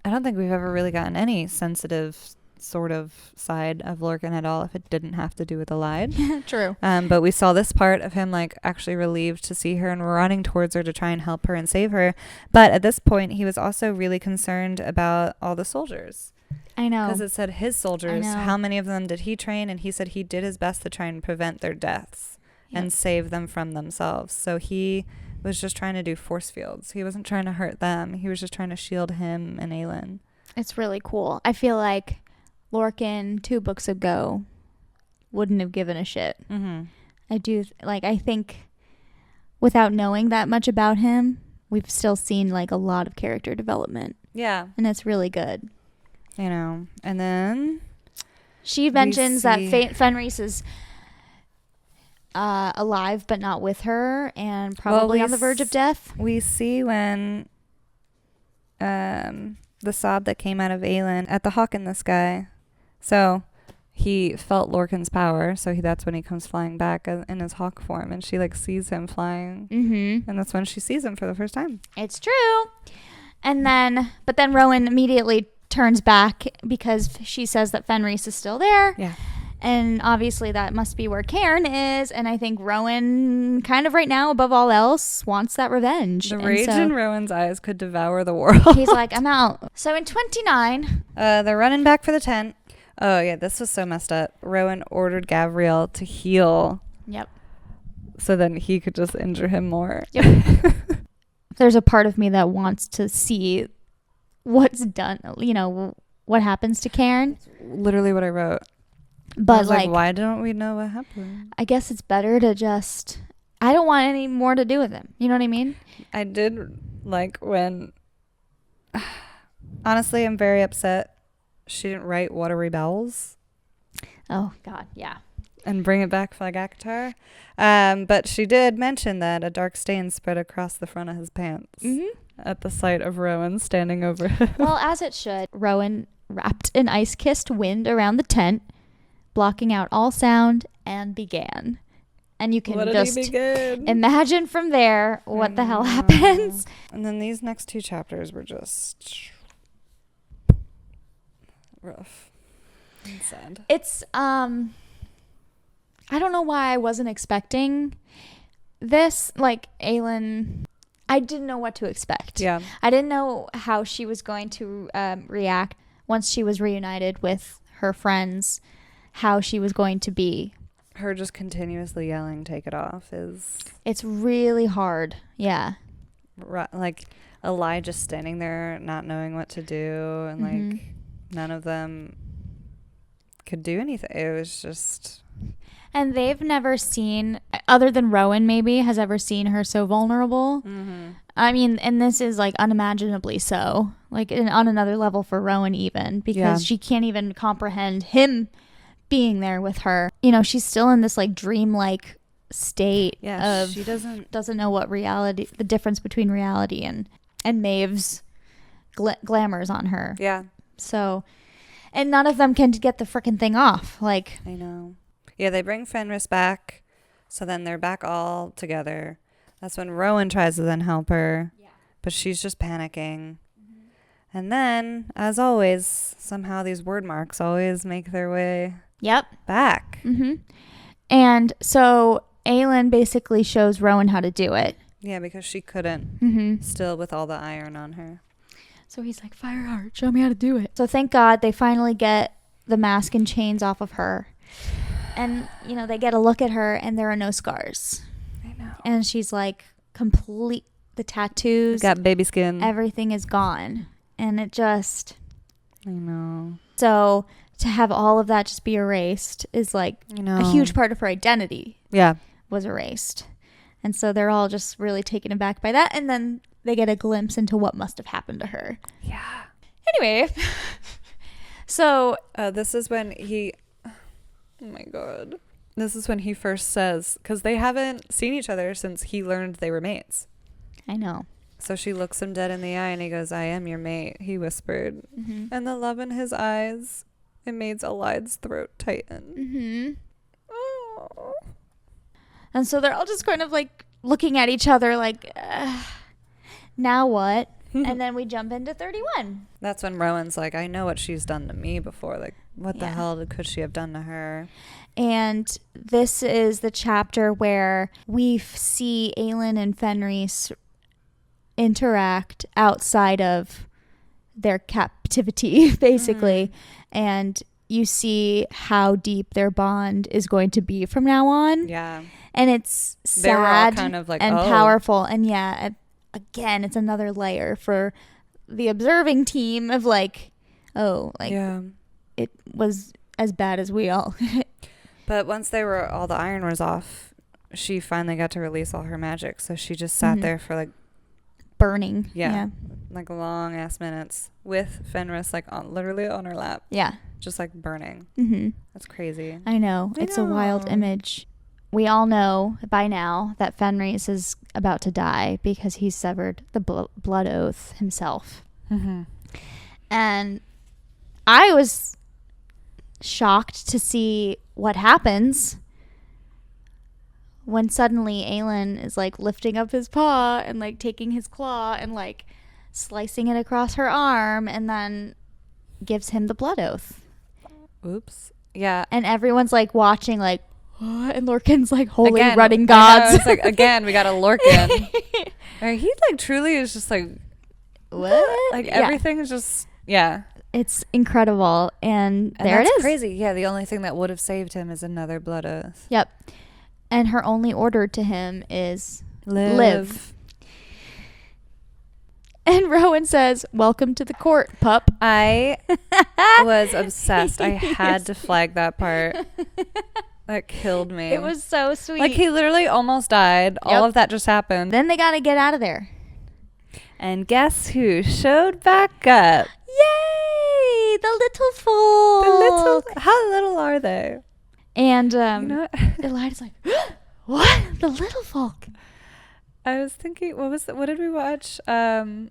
I don't think we've ever really gotten any sensitive sort of side of Lorcan at all if it didn't have to do with Allied. True. But we saw this part of him like actually relieved to see her and running towards her to try and help her and save her. But at this point, he was also really concerned about all the soldiers. I know. Because it said his soldiers. How many of them did he train? And he said he did his best to try and prevent their deaths and save them from themselves. So he was just trying to do force fields. He wasn't trying to hurt them. He was just trying to shield him and Aylin. It's really cool. I feel like Lorcan 2 books ago wouldn't have given a shit. I think without knowing that much about him, we've still seen like a lot of character development. Yeah. And it's really good. You know, and then she mentions that Fenris is alive but not with her and probably on the verge of death. We see when the sob that came out of Aylin at the hawk in the sky. So he felt Lorcan's power. So that's when he comes flying back in his hawk form, and she like sees him flying. And that's when she sees him for the first time. It's true. But then Rowan immediately turns back because she says that Fenris is still there. Yeah. And obviously that must be where Cairn is. And I think Rowan kind of right now, above all else, wants that revenge. The rage in Rowan's eyes could devour the world. He's like, I'm out. So in 29. They're running back for the tent. Oh, yeah, this was so messed up. Rowan ordered Gabrielle to heal. Yep. So then he could just injure him more. Yep. There's a part of me that wants to see what's done, what happens to Karen. Literally what I wrote. But I was like, why don't we know what happened? I guess it's better to just, I don't want any more to do with him. You know what I mean? I did like when, honestly, I'm very upset she didn't write Watery Bowels. Oh, God, yeah. And bring it back for Gakatar. But she did mention that a dark stain spread across the front of his pants at the sight of Rowan standing over him. Well, as it should. Rowan wrapped an ice-kissed wind around the tent, blocking out all sound, and began. And you can just imagine from there what the hell happens. And then these next 2 chapters were just rough and sad. It's, I don't know why I wasn't expecting this. Like, Aylin, I didn't know what to expect. Yeah. I didn't know how she was going to react once she was reunited with her friends, how she was going to be. Her just continuously yelling, take it off, It's really hard. Yeah. Like, Elijah standing there not knowing what to do, and, like, none of them could do anything. It was just... And they've never seen, other than Rowan maybe, has ever seen her so vulnerable. Mm-hmm. I mean, and this is like unimaginably so. Like on another level for Rowan even. Because she can't even comprehend him being there with her. You know, she's still in this like dreamlike state of... She doesn't know what reality, the difference between reality and Maeve's glamours on her. Yeah. So, and none of them can get the freaking thing off. Like... I know. Yeah, they bring Fenris back, so then they're back all together. That's when Rowan tries to then help her, but she's just panicking. And then, as always, somehow these word marks always make their way back. And so Aylin basically shows Rowan how to do it. Yeah, because she couldn't, still with all the iron on her. So he's like, fire heart, show me how to do it. So thank God they finally get the mask and chains off of her. And, you know, they get a look at her and there are no scars. I know. And she's like complete, the tattoos. Got baby skin. Everything is gone. And it just. I know. So to have all of that just be erased is like a huge part of her identity. Yeah. Was erased. And so they're all just really taken aback by that. And then they get a glimpse into what must have happened to her. Yeah. Anyway. So. This is when he. Oh my God. This is when he first says, because they haven't seen each other since he learned they were mates. I know. So she looks him dead in the eye and he goes, I am your mate, he whispered. And the love in his eyes, it made Elide's throat tighten. Oh. And so they're all just kind of like looking at each other like, now what? And then we jump into 31. That's when Rowan's like, I know what she's done to me before. Like, what the hell could she have done to her? And this is the chapter where we see Aylin and Fenris interact outside of their captivity, basically. And you see how deep their bond is going to be from now on. Yeah. And it's sad kind of like, and powerful. And again, it's another layer for the observing team of like, it was as bad as we all. But once all the iron was off, she finally got to release all her magic. So she just sat there for like burning. Yeah. Like long ass minutes with Fenris like literally on her lap. Yeah. Just like burning. That's crazy. I know. It's a wild image. We all know by now that Fenris is about to die because he severed the blood oath himself. And I was shocked to see what happens when suddenly Aylin is like lifting up his paw and like taking his claw and like slicing it across her arm and then gives him the blood oath. Oops. Yeah. And everyone's like watching like, and Lorcan's like, holy again, running gods. It's like, again, we got a Lorcan. He like truly is just like, what? Like everything is just, It's incredible. And there it is. That's crazy. Yeah, the only thing that would have saved him is another blood oath. Yep. And her only order to him is live. And Rowan says, welcome to the court, pup. I was obsessed. I had to flag that part. That killed me. It was so sweet. Like, he literally almost died. Yep. All of that just happened. Then they got to get out of there. And guess who showed back up? Yay! The little folk. How little are they? And Elida's like, what? The little folk. I was thinking, what did we watch? The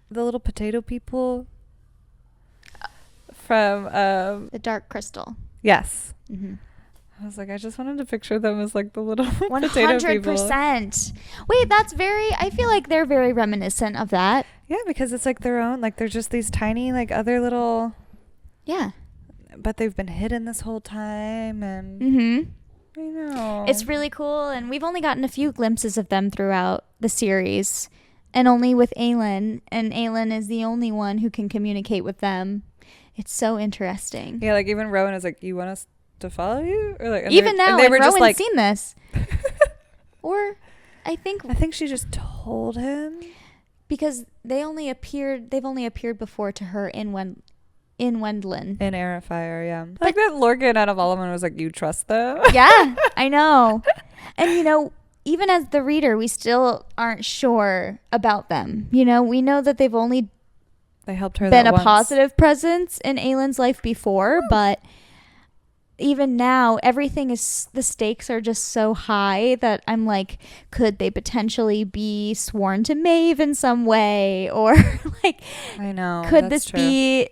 little potato people from The Dark Crystal. Yes. Mm-hmm. I was like, I just wanted to picture them as like the little potato people. 100%. Wait, I feel like they're very reminiscent of that. Yeah, because it's like their own, like they're just these tiny, like other little. Yeah. But they've been hidden this whole time, and. Mm-hmm. I know. It's really cool, and we've only gotten a few glimpses of them throughout the series, and only with Aelin, and Aelin is the only one who can communicate with them. It's so interesting. Yeah, like even Rowan is like, you want us to follow you? Or like, even now, they were Rowan's just like, seen this. Or I think she just told him. Because they've only appeared before to her in Wendlin. In Airfire, yeah. Like that Lorcan out of all of them was like, you trust them? Yeah, I know. And, even as the reader, we still aren't sure about them. We know that they've only helped her been that a once. positive presence in Aelin's life before, but even now, the stakes are just so high that I'm like, could they potentially be sworn to Maeve in some way? Or like, I know. Could this be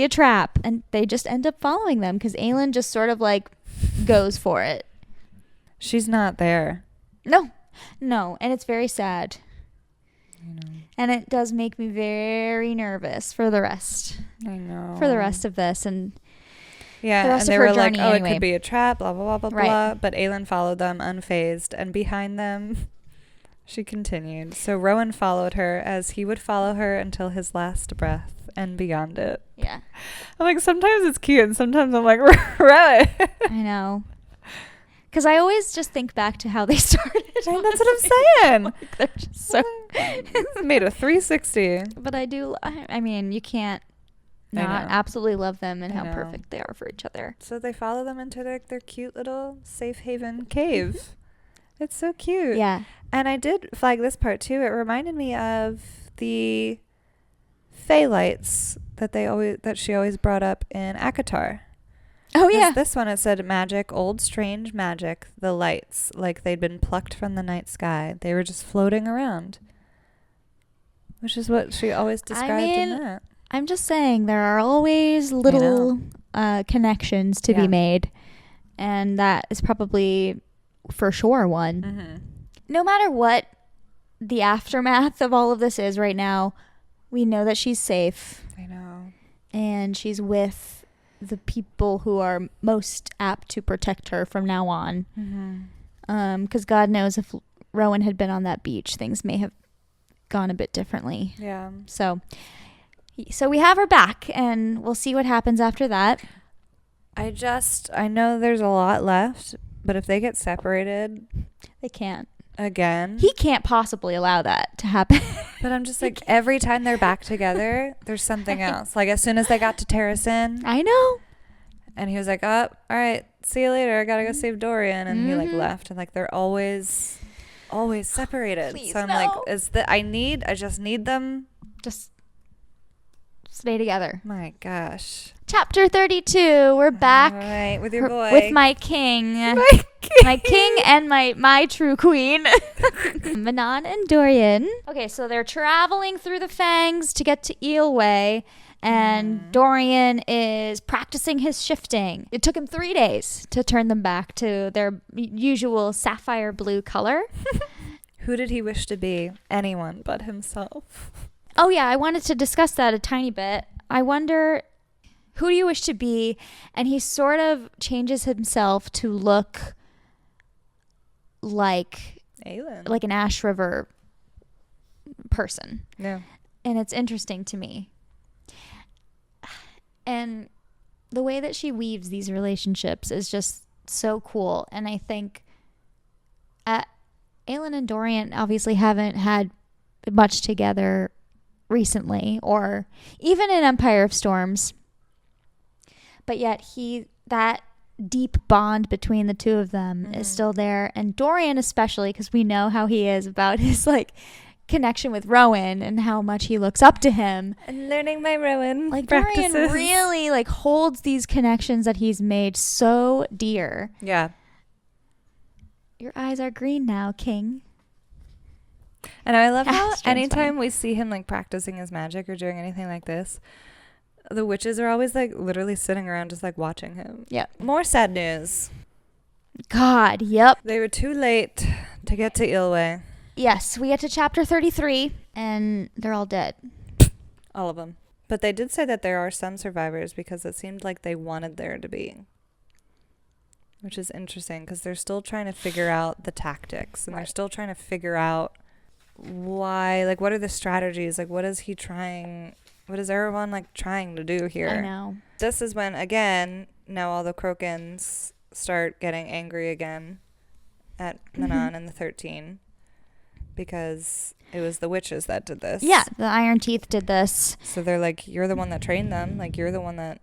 a trap? And they just end up following them because Aelin just sort of like goes for it. She's not there. No. And it's very sad. I know. And it does make me very nervous for the rest. I know. For the rest of this. And yeah, and they were like, oh, anyway. it could be a trap, blah, blah, blah, blah, right. blah. But Aelin followed them unfazed, and behind them, she continued. So Rowan followed her as he would follow her until his last breath and beyond it. Yeah. I'm like, sometimes it's cute, and sometimes I'm like, Rowan. I know. Because I always just think back to how they started. And that's what I'm saying. Like, they're just so made a 360. But I mean, you can't not absolutely love them and how perfect they are for each other. So they follow them into their cute little safe haven cave. It's so cute. Yeah. And I did flag this part too. It reminded me of the Fae lights that she always brought up in ACOTAR. Oh, yeah. This one, it said magic, old strange magic, the lights, like they'd been plucked from the night sky. They were just floating around. Which is what she always described in that. I'm just saying, there are always little connections to be made. And that is probably for sure one. Mm-hmm. No matter what the aftermath of all of this is right now, we know that she's safe. I know. And she's with the people who are most apt to protect her from now on. Mm-hmm. Because God knows if Rowan had been on that beach, things may have gone a bit differently. Yeah. So we have her back, and we'll see what happens after that. I know there's a lot left, but if they get separated, they can't. Again. He can't possibly allow that to happen. But I'm just like, every time they're back together, there's something else. Like, as soon as they got to Terracin. I know. And he was like, oh, all right, see you later. I got to go save Dorian. And he, like, left. And, like, they're always separated. Please, so I'm no. like, I just need them. Just stay together. My gosh. Chapter 32. We're back. All right, with your boy. With my king. My king and my true queen. Manon and Dorian. Okay, so they're traveling through the Fangs to get to Eelway. And Dorian is practicing his shifting. It took him 3 days to turn them back to their usual sapphire blue color. Who did he wish to be? Anyone but himself. Oh, yeah, I wanted to discuss that a tiny bit. I wonder, who do you wish to be? And he sort of changes himself to look like Aelin. Like an Ash River person. Yeah. And it's interesting to me. And the way that she weaves these relationships is just so cool. And I think Aelin and Dorian obviously haven't had much together recently, or even in Empire of Storms. But yet that deep bond between the two of them is still there. And Dorian especially, because we know how he is about his like connection with Rowan and how much he looks up to him. And learning my Rowan like practices. Dorian really like holds these connections that he's made so dear. Yeah. Your eyes are green now, King. And I love how anytime we see him like practicing his magic or doing anything like this, the witches are always like literally sitting around just like watching him. Yeah. More sad news. God, yep. They were too late to get to Ilway. Yes, we get to chapter 33 and they're all dead. All of them. But they did say that there are some survivors because it seemed like they wanted there to be. Which is interesting because they're still trying to figure out the tactics and they're still trying to figure out why, like, what are the strategies? Like, what is everyone like trying to do here? I know. This is when, again, now all the Crokins start getting angry again at Manon and the 13 because it was the witches that did this. Yeah, the Iron Teeth did this. So they're like, you're the one that trained them. Like, you're the one that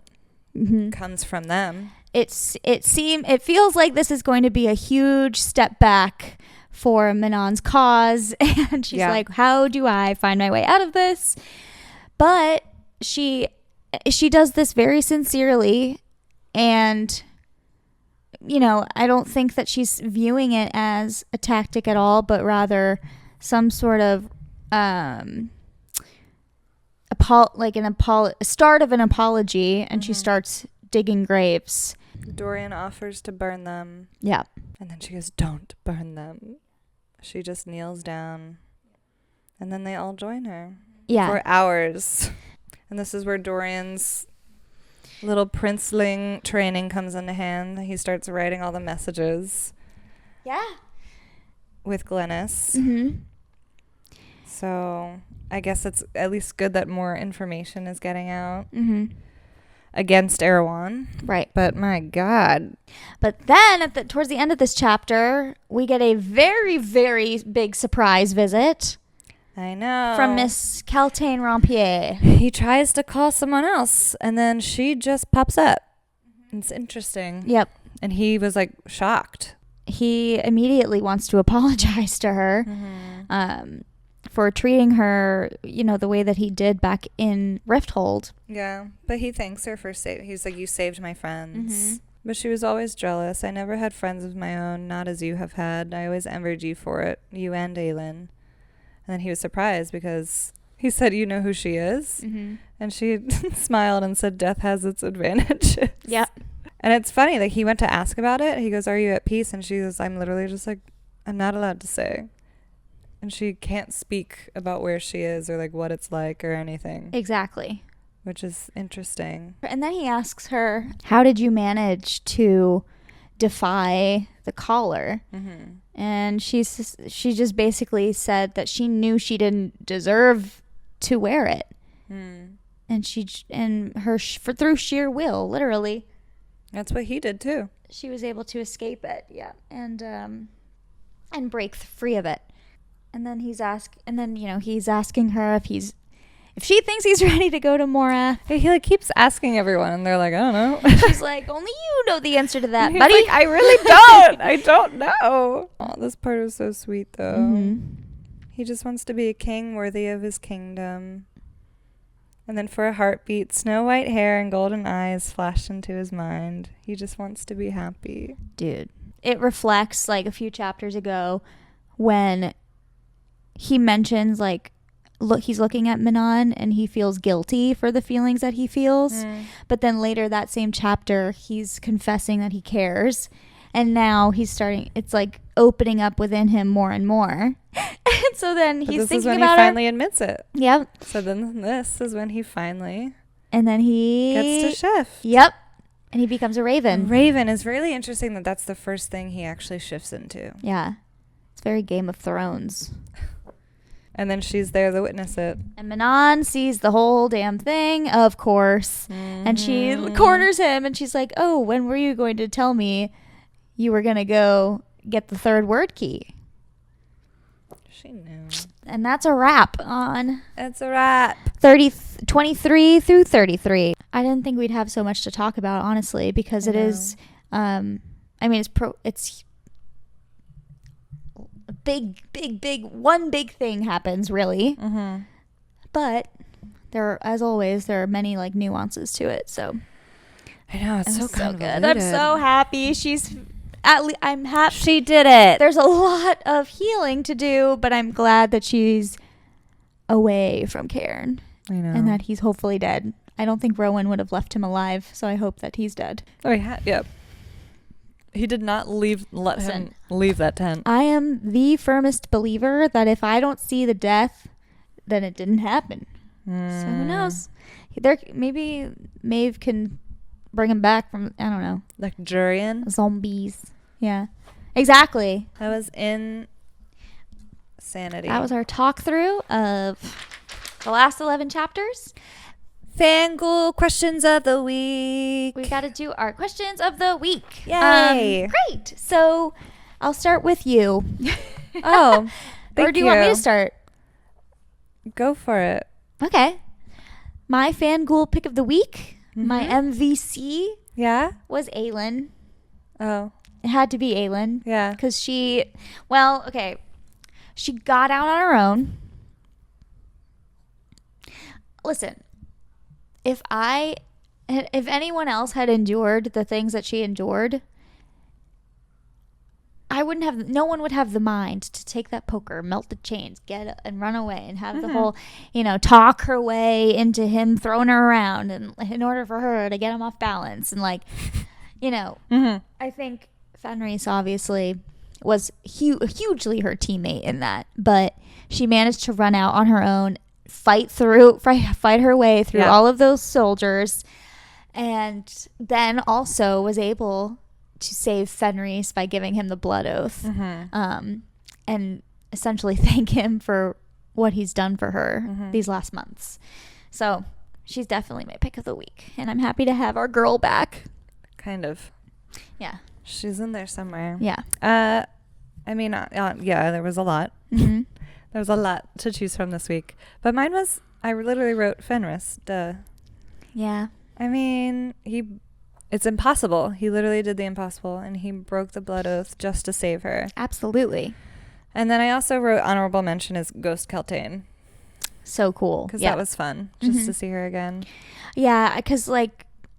comes from them. It feels like this is going to be a huge step back for Manon's cause, and she's like, how do I find my way out of this? But she does this very sincerely, and you know, I don't think that she's viewing it as a tactic at all, but rather some sort of start of an apology, and she starts digging graves. Dorian offers to burn them. Yeah. And then she goes, don't burn them. She just kneels down. And then they all join her. Yeah. For hours. And this is where Dorian's little princeling training comes into hand. He starts writing all the messages. Yeah. With Glennis. Mm-hmm. So I guess it's at least good that more information is getting out. Mm-hmm. Against Erewhon. Right. But my God. But then towards the end of this chapter, we get a very, very big surprise visit. I know. From Miss Caltaine Rompier. He tries to call someone else and then she just pops up. It's interesting. Yep. And he was like shocked. He immediately wants to apologize to her. For treating her, you know, the way that he did back in Rifthold. Yeah, but he thanks her for he's like, you saved my friends. But she was always jealous. I never had friends of my own, not as you have had. I always envied you for it, you and Aelin. And then he was surprised because he said, you know who she is? And she smiled and said, death has its advantages. Yeah. And it's funny, like he went to ask about it. He goes, are you at peace? And she goes, I'm literally just like, I'm not allowed to say. And she can't speak about where she is or like what it's like or anything. Exactly. Which is interesting. And then he asks her, how did you manage to defy the collar? And she just basically said that she knew she didn't deserve to wear it. And through sheer will, literally. That's what he did too. She was able to escape it. Yeah. And break free of it. And then he's asking her if she thinks he's ready to go to Mora. He like keeps asking everyone and they're like, I don't know. She's like, only you know the answer to that, buddy. Like, I really don't. I don't know. Oh, this part was so sweet though. He just wants to be a king worthy of his kingdom. And then for a heartbeat, snow white hair and golden eyes flashed into his mind. He just wants to be happy. Dude. It reflects like a few chapters ago when he mentions like, look, he's looking at Manon and he feels guilty for the feelings that he feels. But then later that same chapter, he's confessing that he cares. And now it's like opening up within him more and more. And so then he's thinking about it. This is when he finally admits it. Yep. So then this is when he finally. And then he gets to shift. Yep. And he becomes a raven. Raven is really interesting that that's the first thing he actually shifts into. Yeah. It's very Game of Thrones. And then she's there to witness it. And Manon sees the whole damn thing, of course. And she corners him and she's like, oh, when were you going to tell me you were going to go get the third word key? She knew. And that's a wrap on... It's a wrap. 23 through 33. I didn't think we'd have so much to talk about, honestly, because it is... I mean, it's big, one big thing happens, really. Mm-hmm. But as always, there are many like nuances to it. So I know it's so good. I'm so happy. I'm happy she did it. There's a lot of healing to do, but I'm glad that she's away from Cairn. I know, and that he's hopefully dead. I don't think Rowan would have left him alive, so I hope that he's dead. Oh, yeah. He did not let him leave that tent. I am the firmest believer that if I don't see the death, then it didn't happen. So who knows? Maybe Maeve can bring him back from, I don't know. Like Jurian? Zombies. Yeah. Exactly. That was insanity. That was our talk through of the last 11 chapters. Fangirl questions of the week. We got to do our questions of the week. Yay. Great. So I'll start with you. Oh, or do you want me to start? Go for it. Okay. My fan ghoul pick of the week, my MVC, was Aylin. Oh. It had to be Aylin. Yeah. Because she got out on her own. Listen. If anyone else had endured the things that she endured, no one would have the mind to take that poker, melt the chains, and run away and have the whole, talk her way into him throwing her around and in order for her to get him off balance. And I think Fenris obviously was hugely her teammate in that, but she managed to run out on her own, fight her way through all of those soldiers, and then also was able to save Fenris by giving him the blood oath, and essentially thank him for what he's done for her these last months. So she's definitely my pick of the week, and I'm happy to have our girl back. Kind of. Yeah. She's in there somewhere. Yeah. I mean, there was a lot. Mm-hmm. There was a lot to choose from this week. But mine was, I literally wrote Fenris. Duh. Yeah. I mean, it's impossible. He literally did the impossible, and he broke the blood oath just to save her. Absolutely. And then I also wrote honorable mention as Ghost Keltane. So cool. Because that was fun, just to see her again. Yeah, because,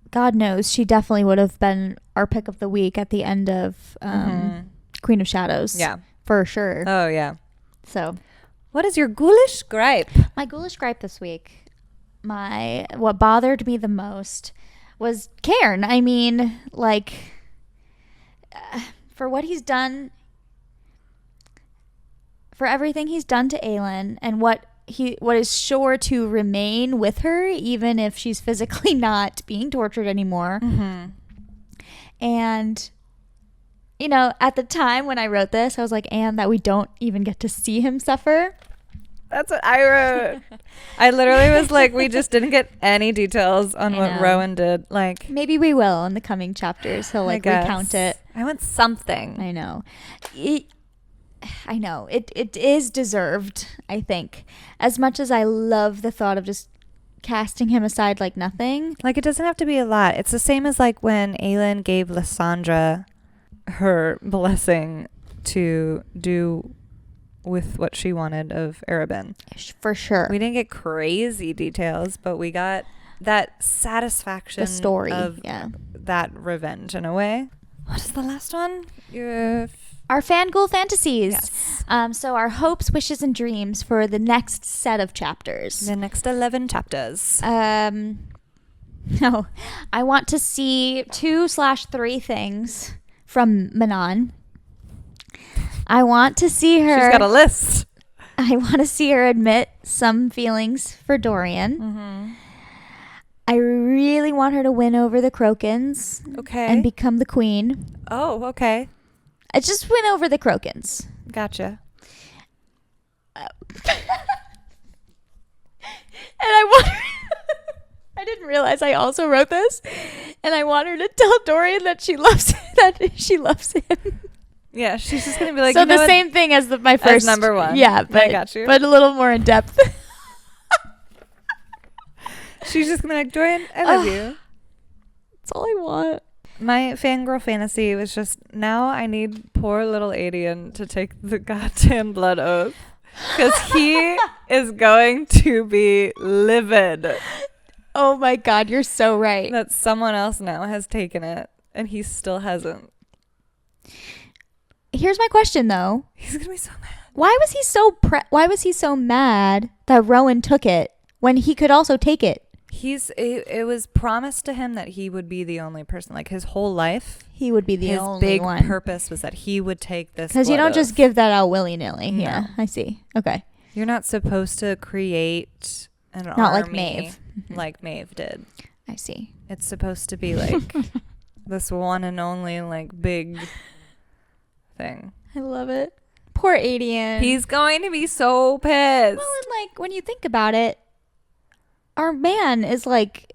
God knows, she definitely would have been our pick of the week at the end of Queen of Shadows. Yeah. For sure. Oh, yeah. So... What is your ghoulish gripe? My ghoulish gripe this week, what bothered me the most was Cairn. I mean, for what he's done, for everything he's done to Aylin, and what is sure to remain with her, even if she's physically not being tortured anymore. Mm-hmm. And... at the time when I wrote this, I was like, and that we don't even get to see him suffer. That's what I wrote. I literally was like, we just didn't get any details on what Rowan did. Maybe we will in the coming chapters. He'll recount it. I want something. I know. I know. It is deserved, I think. As much as I love the thought of just casting him aside like nothing. It doesn't have to be a lot. It's the same as when Aylin gave Lysandra her blessing to do with what she wanted of Arabin. For sure. We didn't get crazy details, but we got that satisfaction, the story of that revenge in a way. What is the last one? Our Fangirl Fantasies. Yes. So our hopes, wishes, and dreams for the next set of chapters. The next 11 chapters. No, I want to see 2/3 things from Manon. I want to see her... She's got a list. I want to see her admit some feelings for Dorian. Mm-hmm. I really want her to win over the Crokins. Okay. And become the queen. Oh, okay. I just win over the Crokins. Gotcha. I want I didn't realize I also wrote this, and I want her to tell Dorian that she loves him. Yeah, she's just gonna be like, so the same thing as my first number one. Yeah, but I got you. But a little more in depth. She's just gonna be like, Dorian, I love you. That's all I want. My fangirl fantasy was just, now I need poor little Adian to take the goddamn blood oath, because he is going to be livid. Oh my God, you're so right. That someone else now has taken it and he still hasn't. Here's my question though. He's gonna be so mad. Why was he so mad that Rowan took it when he could also take it? It was promised to him that he would be the only person. Like his whole life, he would be the only big one. Purpose was that he would take this. Because you don't just give that out willy-nilly. No. Yeah, I see. Okay. You're not supposed to create an army like Maeve. Like Maeve did. I see. It's supposed to be like this one and only like big thing. I love it. Poor Adian. He's going to be so pissed. Well, and like when you think about it, our man is like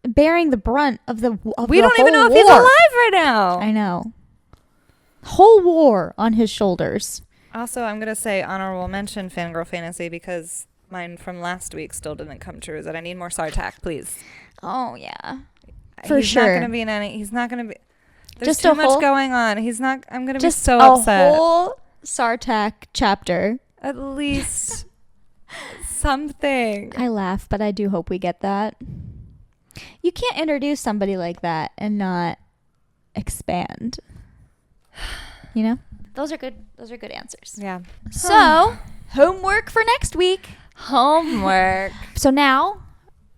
bearing the brunt of the we don't even know if he's alive right now. I know. Whole war on his shoulders. Also, I'm gonna say honorable mention fangirl fantasy because mine from last week still didn't come true. Is that I need more Sartak, please. Oh yeah, he's not gonna be in any. He's not gonna be. There's just too much going on. He's not. I'm gonna be so Just upset. a whole Sartak chapter. At least something. I laugh, but I do hope we get that. You can't introduce somebody like that and not expand. You know? Those are good answers. Yeah. So, homework for next week. Homework. So now,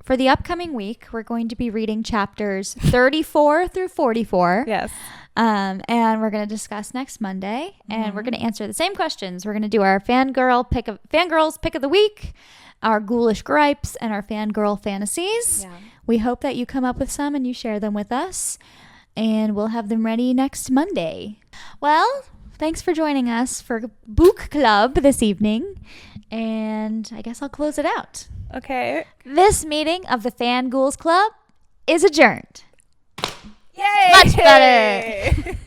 for the upcoming week, we're going to be reading chapters 34 through 44. Yes. And we're going to discuss next Monday, and we're going to answer the same questions. We're going to do our fangirls pick of the week, our ghoulish gripes, and our fangirl fantasies. Yeah. We hope that you come up with some and you share them with us, and we'll have them ready next Monday. Well, thanks for joining us for Book Club this evening, and I guess I'll close it out. Okay. This meeting of the Fan Ghouls Club is adjourned. Yay! Much better.